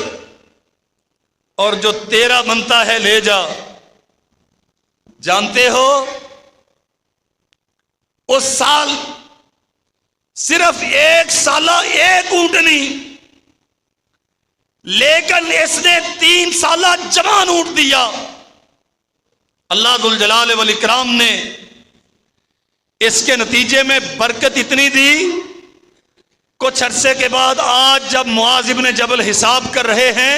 S1: और जो तेरा बनता है ले जा। जानते हो उस साल सिर्फ 1 साला एक ऊंटनी, लेकिन इसने 3 साला जवान ऊंट दिया। अल्लाह दुल जलाल वल इकराम ने इसके नतीजे में बरकत इतनी दी, कुछ अरसे के बाद आज जब मुआज़ इब्न जबल हिसाब कर रहे हैं,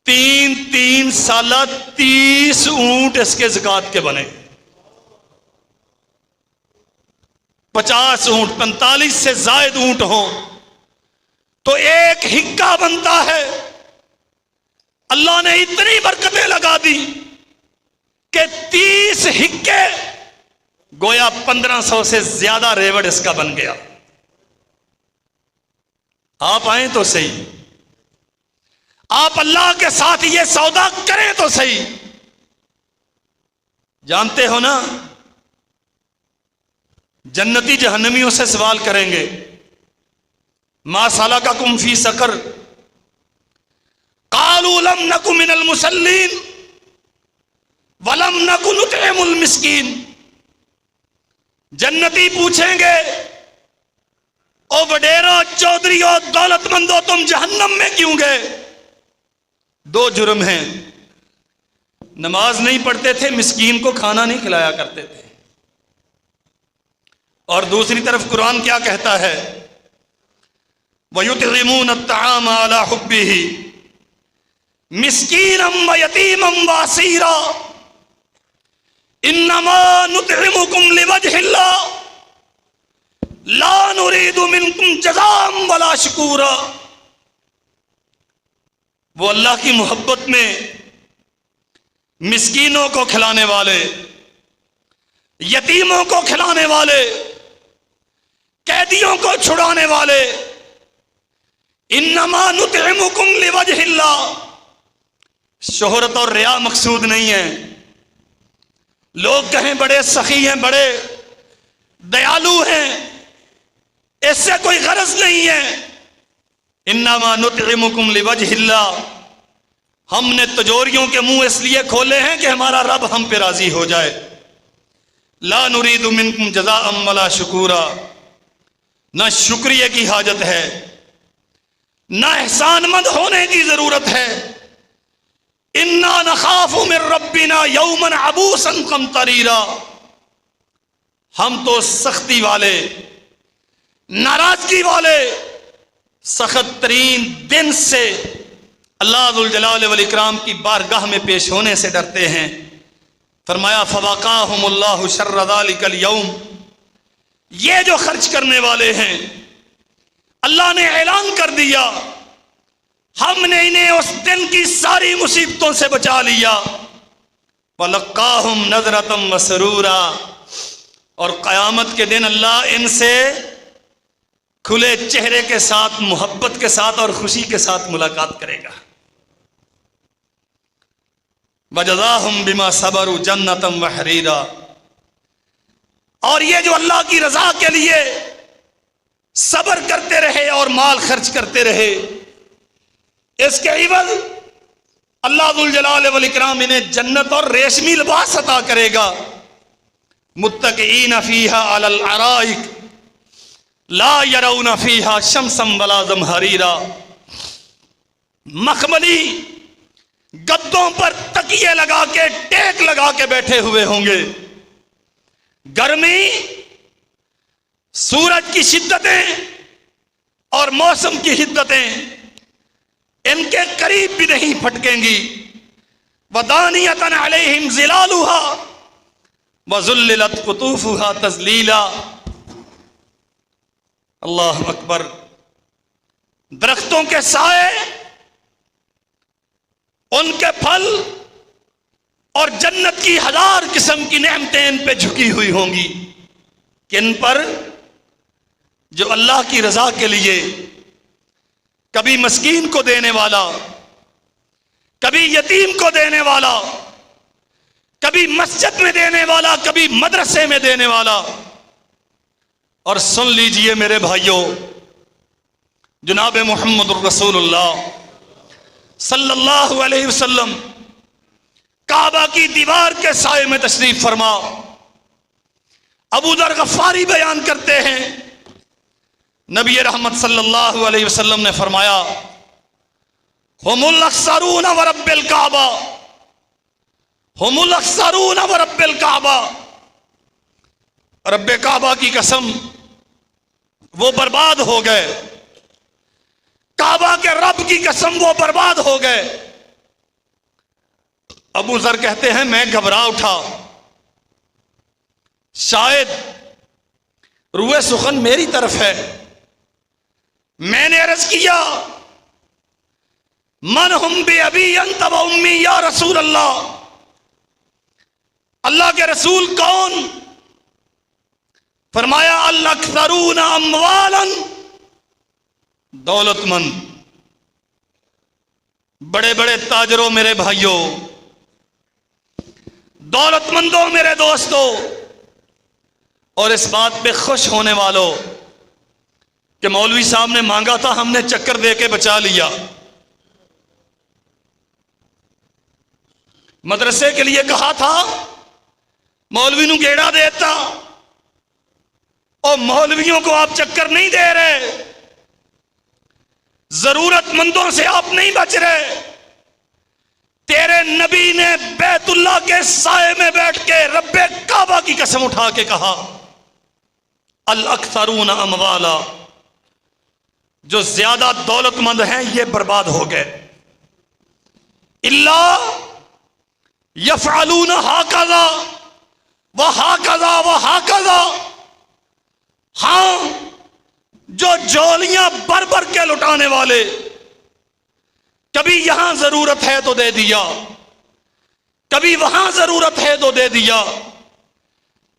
S1: 3 साला 30 ऊंट इसके ज़कात के बने। 50 ऊंट, 45 से जायद ऊंट हो तो एक हिक्का बनता है। अल्लाह ने इतनी बरकतें लगा दी कि 30 हिक्के गोया 1500 से ज्यादा रेवड़ इसका बन गया। आप आए तो सही, आप अल्लाह के साथ ये सौदा करें तो सही। जानते हो ना, जन्नती जहन्नमियों से सवाल करेंगे, मा सलकाकुम फी सकर, कालू लम नकु मिनल मुसल्लीन वलम नकु नुतइमुल मिस्कीन। जन्नती पूछेंगे, ओ वडेरो, चौधरी, दौलतमंदो, तुम जहन्नम में क्यों गए? दो जुर्म हैं, नमाज नहीं पढ़ते थे, मिस्कीन को खाना नहीं खिलाया करते थे। और दूसरी तरफ कुरान क्या कहता है, वयुतइमून अत्तआम अला हुब्बिही मिस्कीनम व यतीमम व असीरा इन्नमा नुतइमुकुम लिवजहिल्लाह ला नुरीदु मिनकुम जज़ाअम वला शुकूरा। वो अल्लाह की मोहब्बत में मिस्कीनों को खिलाने वाले, यतीमों को खिलाने वाले, कैदियों को छुड़ाने वाले, इन्नमा नुतइमुकुम लिवजहिल्लाह, शोहरत और रिया मकसूद नहीं है। लोग कहें बड़े सखी हैं, बड़े दयालु हैं, इससे कोई गरज नहीं है। इन्नमा नुतइमुकुम लिवजहिल्लाह, हमने तिजोरियों के मुंह इसलिए खोले हैं कि हमारा रब हम पे राजी हो जाए। ला नुरीदु मिनकुम जज़ाअम वला शुकूरा, ना शुक्रिया की हाजत है, ना एहसानमंद होने की जरूरत है। इन्ना नखाफु मिन रब्बिना यौमन अबूसन कमतरीरा, हम तो सख्ती वाले, नाराजगी वाले, सख्त तरीन दिन से अल्लाह जुल जलाल वल इकराम की बारगाह में पेश होने से डरते हैं। फरमाया फवक़ाहुमुल्लाहु शर्र ज़ालिकल यौम, ये जो खर्च करने वाले हैं, अल्लाह ने ऐलान कर दिया, हमने इन्हें उस दिन की सारी मुसीबतों से बचा लिया। वलक्काहुम नज़रतम व सरूरा, और क़यामत के दिन अल्लाह इनसे खुले चेहरे के साथ, मोहब्बत के साथ और खुशी के साथ मुलाकात करेगा। वजज़ाहुम बिमा सबरु जन्नतम व हरीरा, और ये जो अल्लाह की रजा के लिए सब्र करते रहे और माल खर्च करते रहे, इसके इवज अल्लाह जुल जलाल वल इकराम इन्हें जन्नत और रेशमी लिबास अता करेगा। मुत्तकीन फीहा अलल अराइक ला यरौना फीहा शम्सन वला ज़महरीरा, मखमली गद्दों पर तकिए लगा के, टेक लगा के बैठे हुए होंगे। गर्मी, सूरज की शिद्दतें और मौसम की हिद्दतें इनके करीब भी नहीं फटकेंगी। वदानियतन अलैहिम ज़िलालुहा वज़ुल्लिलत कुतूफुहा तज़लीला। अल्लाह अकबर। दरख्तों के साए, उनके फल और जन्नत की हजार किस्म की नेमतें इन पे झुकी हुई होंगी। किन पर? जो अल्लाह की रजा के लिए कभी मस्कीन को देने वाला, कभी यतीम को देने वाला, कभी मस्जिद में देने वाला, कभी मदरसे में देने वाला। और सुन लीजिए मेरे भाइयों, जनाब मुहम्मद रसूलुल्लाह सल्लल्लाहु अलैहि वसल्लम काबा की दीवार के साए में तशरीफ फरमा। अबू दर गफ्फारी बयान करते हैं, नबी रहमत सल्लल्लाहु अलैहि वसल्लम ने फरमाया, हुमुल अक्सरून व रब्बिल काबा, हुमुल अक्सरून व रब्बिल काबा। रब्बे काबा की कसम, वो बर्बाद हो गए। काबा के रब की कसम, वो बर्बाद हो गए। अबू जर कहते हैं, मैं घबरा उठा, शायद रुए सुखन मेरी तरफ है। मैंने अर्ज किया, मन हम बे अबी अंत व उम्मी या रसूल अल्लाह, अल्लाह के रसूल कौन? फरमाया, अल अक्सरून अम्वालन दौलतमंद, बड़े बड़े ताजरों मेरे भाइयों, दौलतमंदों मेरे दोस्तों, और इस बात पे खुश होने वालों कि मौलवी साहब ने मांगा था, हमने चक्कर दे के बचा लिया। मदरसे के लिए कहा था, मौलवी नू गेड़ा देता, और मौलवियों को आप चक्कर नहीं दे रहे, जरूरतमंदों से आप नहीं बच रहे। तेरे नबी ने बैतुल्लाह के साए में बैठ के रब्बे काबा की कसम उठा के कहा, अल अक्सरून अमवाला, जो ज्यादा दौलतमंद हैं ये बर्बाद हो गए। इल्ला यफ़अलून हाकज़ा व हाकज़ा व हाकज़ा, हां जो झोलियां भर भर के लुटाने वाले, कभी यहां जरूरत है तो दे दिया, कभी वहां जरूरत है तो दे दिया,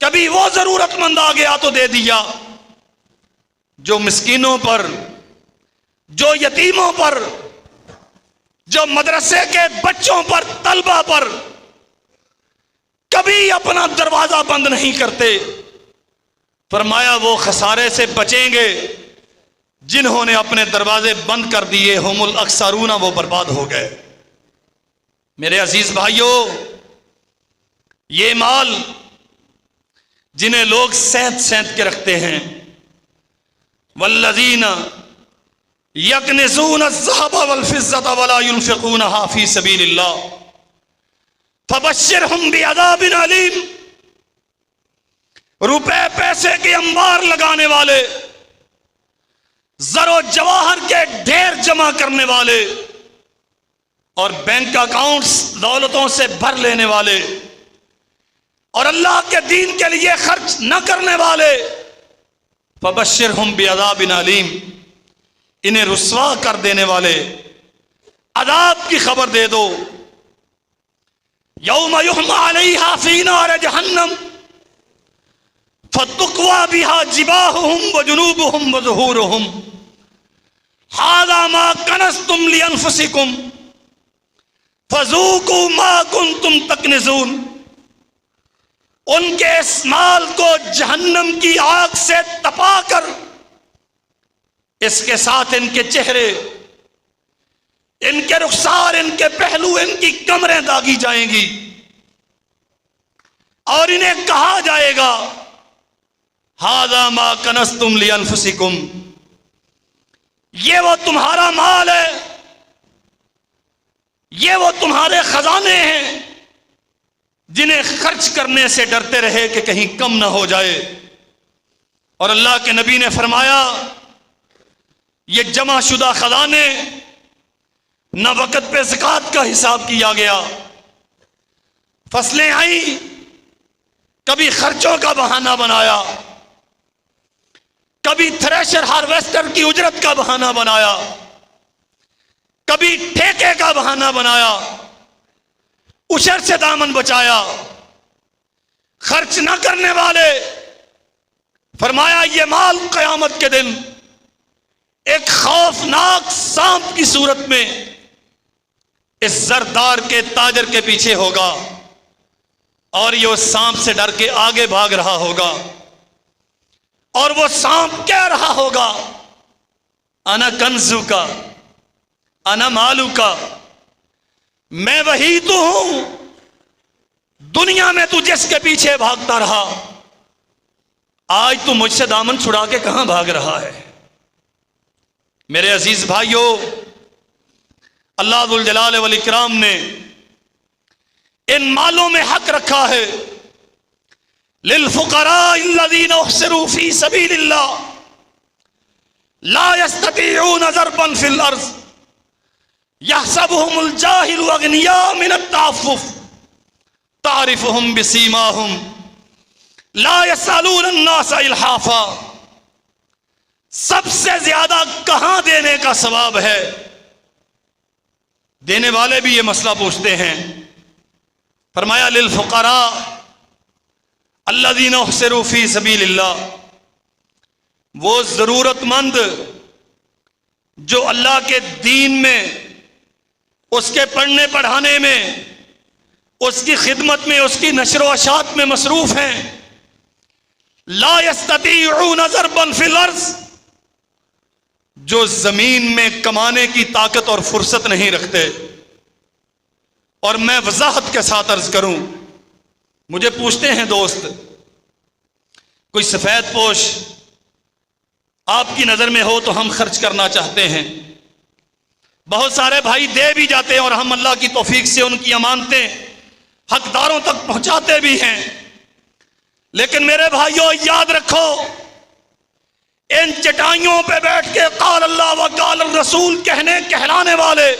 S1: कभी वो जरूरतमंद आ गया तो दे दिया। जो मिस्कीनों पर, जो यतीमों पर, जो मदरसे के बच्चों पर, तलबा पर कभी अपना दरवाजा बंद नहीं करते, फरमाया वो खसारे से बचेंगे। जिन्होंने अपने दरवाजे बंद कर दिए, हुमुल अक्सरूना, वो बर्बाद हो गए। मेरे अजीज भाइयों, ये माल जिन्हें लोग सैंत सैंत के रखते हैं, वल्लज़ीना यकनिज़ून अज़्ज़हब वल फ़िज़्ज़त वला युनफ़िक़ूनहा फ़ी सबीलिल्लाह फ़बश्शिरहुम बिअज़ाबिन अलीम। रुपए पैसे के अंबार लगाने वाले, जरो जवाहर के ढेर जमा करने वाले, और बैंक अकाउंट्स दौलतों से भर लेने वाले, और अल्लाह के दीन के लिए खर्च न करने वाले, फबश्शिरहुम बिअज़ाबिन अलीम, इन्हें रुस्वा कर देने वाले अज़ाब की खबर दे दो। यौम युहमा अलैहा फी नार जहन्नम फतुक्वा बिहा जिबाहुहुम व जुनूबुहुम व ज़ुहूरुहुम हाज़ा मा कनज़्तुम लिअन्फुसिकुम फज़ूकू मा कुन्तुम तकनिज़ून। उनके इस माल को जहन्नम की आग से तपाकर, इसके साथ इनके चेहरे, इनके रुखसार, इनके पहलू, इनकी कमरें दागी जाएंगी, और इन्हें कहा जाएगा, हाज़ा मा कनज़्तुम लिअन्फुसिकुम, ये वो तुम्हारा माल है, ये वो तुम्हारे खजाने हैं जिन्हें खर्च करने से डरते रहे कि कहीं कम ना हो जाए। और अल्लाह के नबी ने फरमाया, ये जमा शुदा खजाने न वक़्त पे ज़कात का हिसाब किया गया, फसलें आई, कभी खर्चों का बहाना बनाया, कभी थ्रेशर हार्वेस्टर की उजरत का बहाना बनाया, कभी ठेके का बहाना बनाया, उशर से दामन बचाया। खर्च न करने वाले, फरमाया ये माल क़यामत के दिन एक खौफनाक सांप की सूरत में इस जरदार के ताजर के पीछे होगा, और ये उस सांप से डर के आगे भाग रहा होगा, और वो सांप कह रहा होगा, अना कंजू का, अना मालू का, मैं वही तो हूं दुनिया में तू जिसके पीछे भागता रहा, आज तू मुझसे दामन छुड़ा के कहां भाग रहा है। मेरे अजीज भाइयों, अल्लाह जुल जलाल वल इकराम ने इन मालों में हक रखा है, लिल फुकरा अल्लज़ीना उहसिरू फी सबीलिल्लाह ला यस्ततीऊन ज़रबन फिल अर्ज़ यहसबुहुमुल जाहिलु अग़निया मिनत तअफ्फुफ़ तारिफुहुम बिसीमाहुम ला यसअलून अन्नास इल्हाफा। सबसे ज्यादा कहां देने का सवाब है, देने वाले भी ये मसला पूछते हैं। फरमाया लिल फुकरा अल्लज़ीना उहसिरू फी सबीलिल्लाह, वो जरूरतमंद जो अल्लाह के दीन में, उसके पढ़ने पढ़ाने में, उसकी खिदमत में, उसकी नशर व अशात में मसरूफ हैं। ला यस्ततीऊन ज़रबन फिल अर्ज़, जो जमीन में कमाने की ताकत और फुर्सत नहीं रखते। और मैं वजाहत के साथ अर्ज करूं, मुझे पूछते हैं दोस्त, कोई सफेद पोश आपकी नजर में हो तो हम खर्च करना चाहते हैं। बहुत सारे भाई दे भी जाते हैं और हम अल्लाह की तौफीक से उनकी अमानतें हकदारों तक पहुंचाते भी हैं। लेकिन मेरे भाइयों, याद रखो, इन चटाइयों पे बैठ के काल अल्लाह व काल रसूल कहने कहलाने वाले,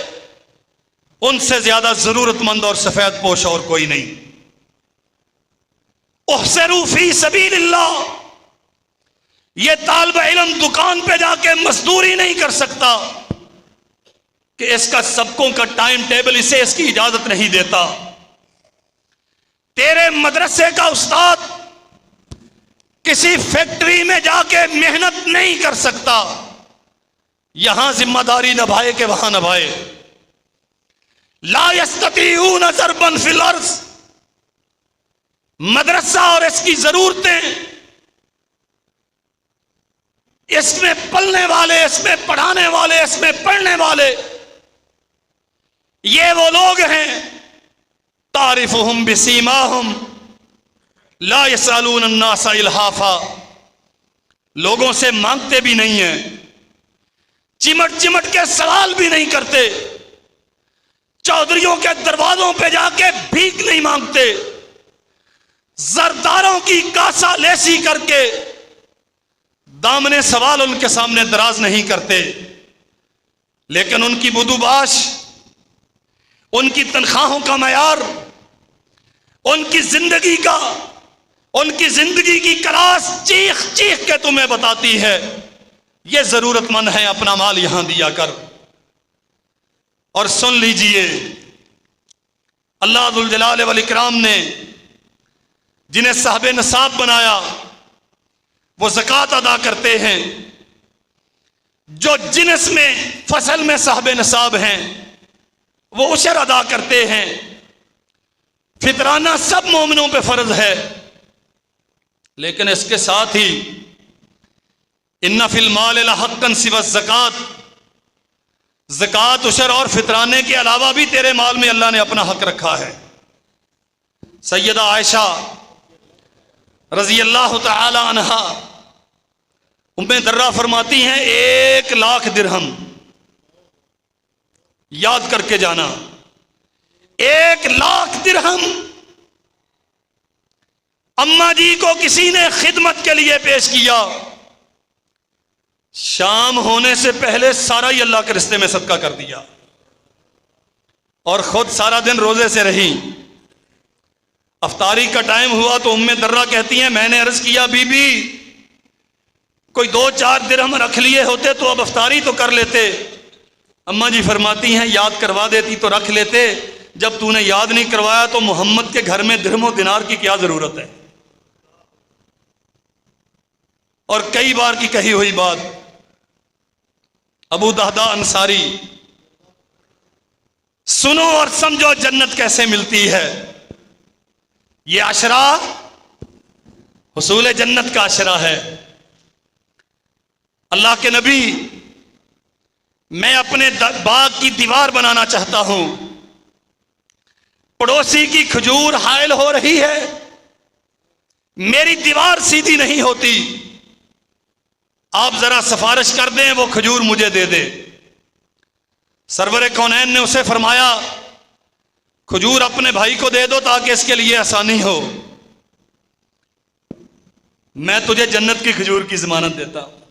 S1: उनसे ज्यादा जरूरतमंद और सफेद पोश और कोई नहीं। उहसरू फी सबीलिल्लाह, ये तालिब इल्म दुकान पे जाके मजदूरी नहीं कर सकता कि इसका सबकों का टाइम टेबल इसे इसकी इजाजत नहीं देता। तेरे मदरसे का उस्ताद किसी फैक्ट्री में जाके मेहनत नहीं कर सकता, यहां जिम्मेदारी निभाए के वहां निभाए। ला यस्ततीऊन ज़रबन फिल अर्ज़, मदरसा और इसकी जरूरतें, इसमें पलने वाले, इसमें पढ़ाने वाले, इसमें पढ़ने वाले, ये वो लोग हैं तारिफुहुम बिसीमाहुम ला यसअलून अन्नास इल्हाफा, लोगों से मांगते भी नहीं है, चिमट चिमट के सवाल भी नहीं करते, चौधरियों के दरवाजों पे जाके भीख नहीं मांगते, जरदारों की कासा लेसी करके दामने सवाल उनके सामने दराज नहीं करते। लेकिन उनकी बुदुबाश, उनकी तनख्वाहों का मयार, उनकी जिंदगी की क्लास चीख चीख के तुम्हें बताती है, ये जरूरतमंद है, अपना माल यहां दिया कर। और सुन लीजिए, अल्लाह जुल जलाल वल इकराम ने जिन्हें साहब नसाब बनाया वो ज़कात अदा करते हैं। जो जिनस में, फसल में साहब नसाब हैं वो उशर अदा करते हैं। फितराना सब मोमिनों पे फर्ज है, लेकिन इसके साथ ही इन्ना फिल माल लहक्कन सिवा ज़कात, ज़कात, उशर और फितराने के अलावा भी तेरे माल में अल्लाह ने अपना हक रखा है। सैयदा आयशा रजी अल्लाह तआला अन्हा उम्मे दर्रा फरमाती हैं, 1 लाख दिरहम, याद करके जाना, 1 लाख दिरहम अम्मा जी को किसी ने खिदमत के लिए पेश किया। शाम होने से पहले सारा ही अल्लाह के रिश्ते में सदका कर दिया और खुद सारा दिन रोजे से रही। अफ्तारी का टाइम हुआ तो उम्मे दर्रा कहती हैं, मैंने अर्ज किया, बीबी कोई 2-4 दिरहम रख लिए होते तो अब अफ्तारी तो कर लेते। अम्मा जी फरमाती हैं, याद करवा देती तो रख लेते, जब तूने याद नहीं करवाया तो मोहम्मद के घर में दिरहम और दिनार की क्या जरूरत है। और कई बार की कही हुई बात, अबू दहदा अंसारी, सुनो और समझो जन्नत कैसे मिलती है। ये अशरा हुसूल जन्नत का अशरा है। अल्लाह के नबी, मैं अपने बाग की दीवार बनाना चाहता हूं, पड़ोसी की खजूर हायल हो रही है, मेरी दीवार सीधी नहीं होती, आप जरा सिफारिश कर दें वो खजूर मुझे दे दे। सरवर कौनैन ने उसे फरमाया, खजूर अपने भाई को दे दो ताकि इसके लिए आसानी हो, मैं तुझे जन्नत की खजूर की जमानत देता हूं।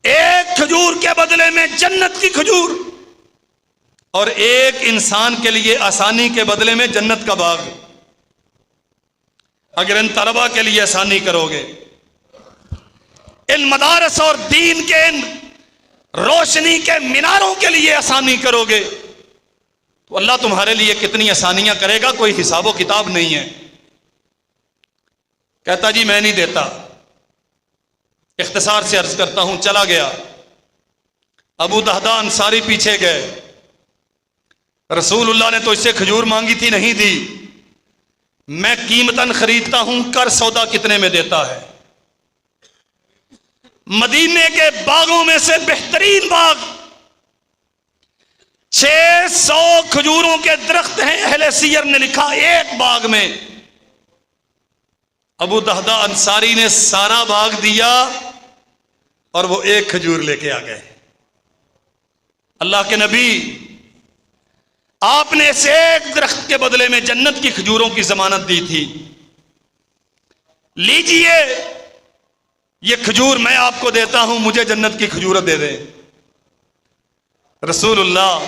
S1: एक खजूर के बदले में जन्नत की खजूर, और एक इंसान के लिए आसानी के बदले में जन्नत का बाग। अगर इन तलबा के लिए आसानी करोगे, इन मदारस और दीन के इन रोशनी के मीनारों के लिए आसानी करोगे, तो अल्लाह तुम्हारे लिए कितनी आसानियां करेगा, कोई हिसाबो किताब नहीं है। कहता जी मैं नहीं देता, इख्तिसार से अर्ज करता हूं, चला गया। अबू दहदा अंसारी पीछे गए। रसूलुल्लाह ने तो इससे खजूर मांगी थी, नहीं दी। मैं कीमतन खरीदता हूं, कर सौदा कितने में देता है। मदीने के बागों में से बेहतरीन बाग, 600 खजूरों के दरख्त हैं। अहले सीयर ने लिखा एक बाग में अबू दहदा अंसारी ने सारा बाग दिया और वो एक खजूर लेके आ गए। अल्लाह के नबी, आपने इस एक दरख्त के बदले में जन्नत की खजूरों की जमानत दी थी। लीजिए ये खजूर मैं आपको देता हूं, मुझे जन्नत की खजूर दे दें। रसूलुल्लाह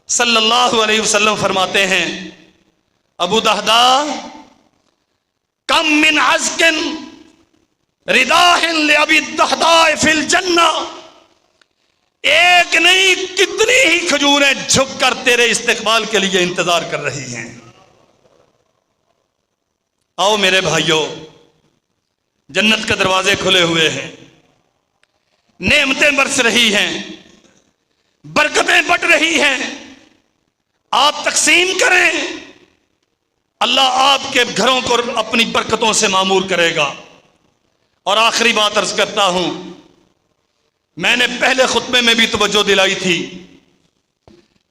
S1: सल्लल्लाहु अलैहि वसल्लम फरमाते हैं, अबू दहदा, कम मिन अज़किन रिदाहिन लिअबी दहदा फिल जन्ना, एक नहीं कितनी ही खजूरें झुककर तेरे इस्तिकबाल के लिए इंतजार कर रही हैं। आओ मेरे भाइयों, जन्नत के दरवाजे खुले हुए हैं, नेमतें बरस रही हैं, बरकतें बट रही हैं। आप तकसीम करें, अल्लाह आपके घरों को अपनी बरकतों से मामूर करेगा। और आखिरी बात अर्ज करता हूं, मैंने पहले खुतबे में भी तवज्जो दिलाई थी,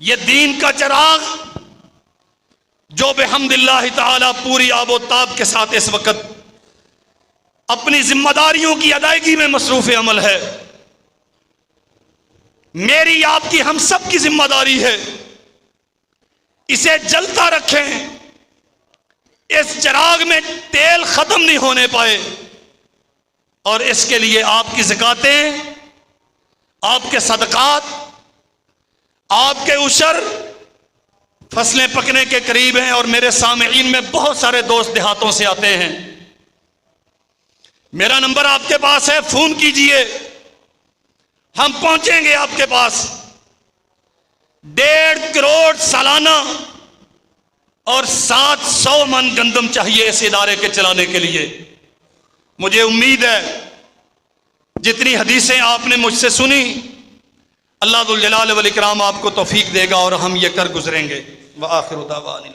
S1: यह दीन का चिराग जो बेहम्दिल्लाह ताला पूरी आबोताब के साथ इस वक्त अपनी जिम्मेदारियों की अदायगी में मसरूफ अमल है। मेरी आपकी हम सब की जिम्मेदारी है, इसे जलता रखें। इस चिराग में तेल खत्म नहीं होने पाए। और इसके लिए आपकी ज़कातें, आपके सदकात, आपके उशर, फसलें पकने के करीब हैं और मेरे सामईन में बहुत सारे दोस्त देहातों से आते हैं। मेरा नंबर आपके पास है, फोन कीजिए, हम पहुंचेंगे आपके पास। 1.5 करोड़ सालाना और 700 मन गंदम चाहिए इस इदारे के चलाने के लिए। मुझे उम्मीद है जितनी हदीसें आपने मुझसे सुनी, अल्लाह दुल जलाल वल इकराम आपको तौफीक देगा और हम ये कर गुजरेंगे। व आखिरु दावाना।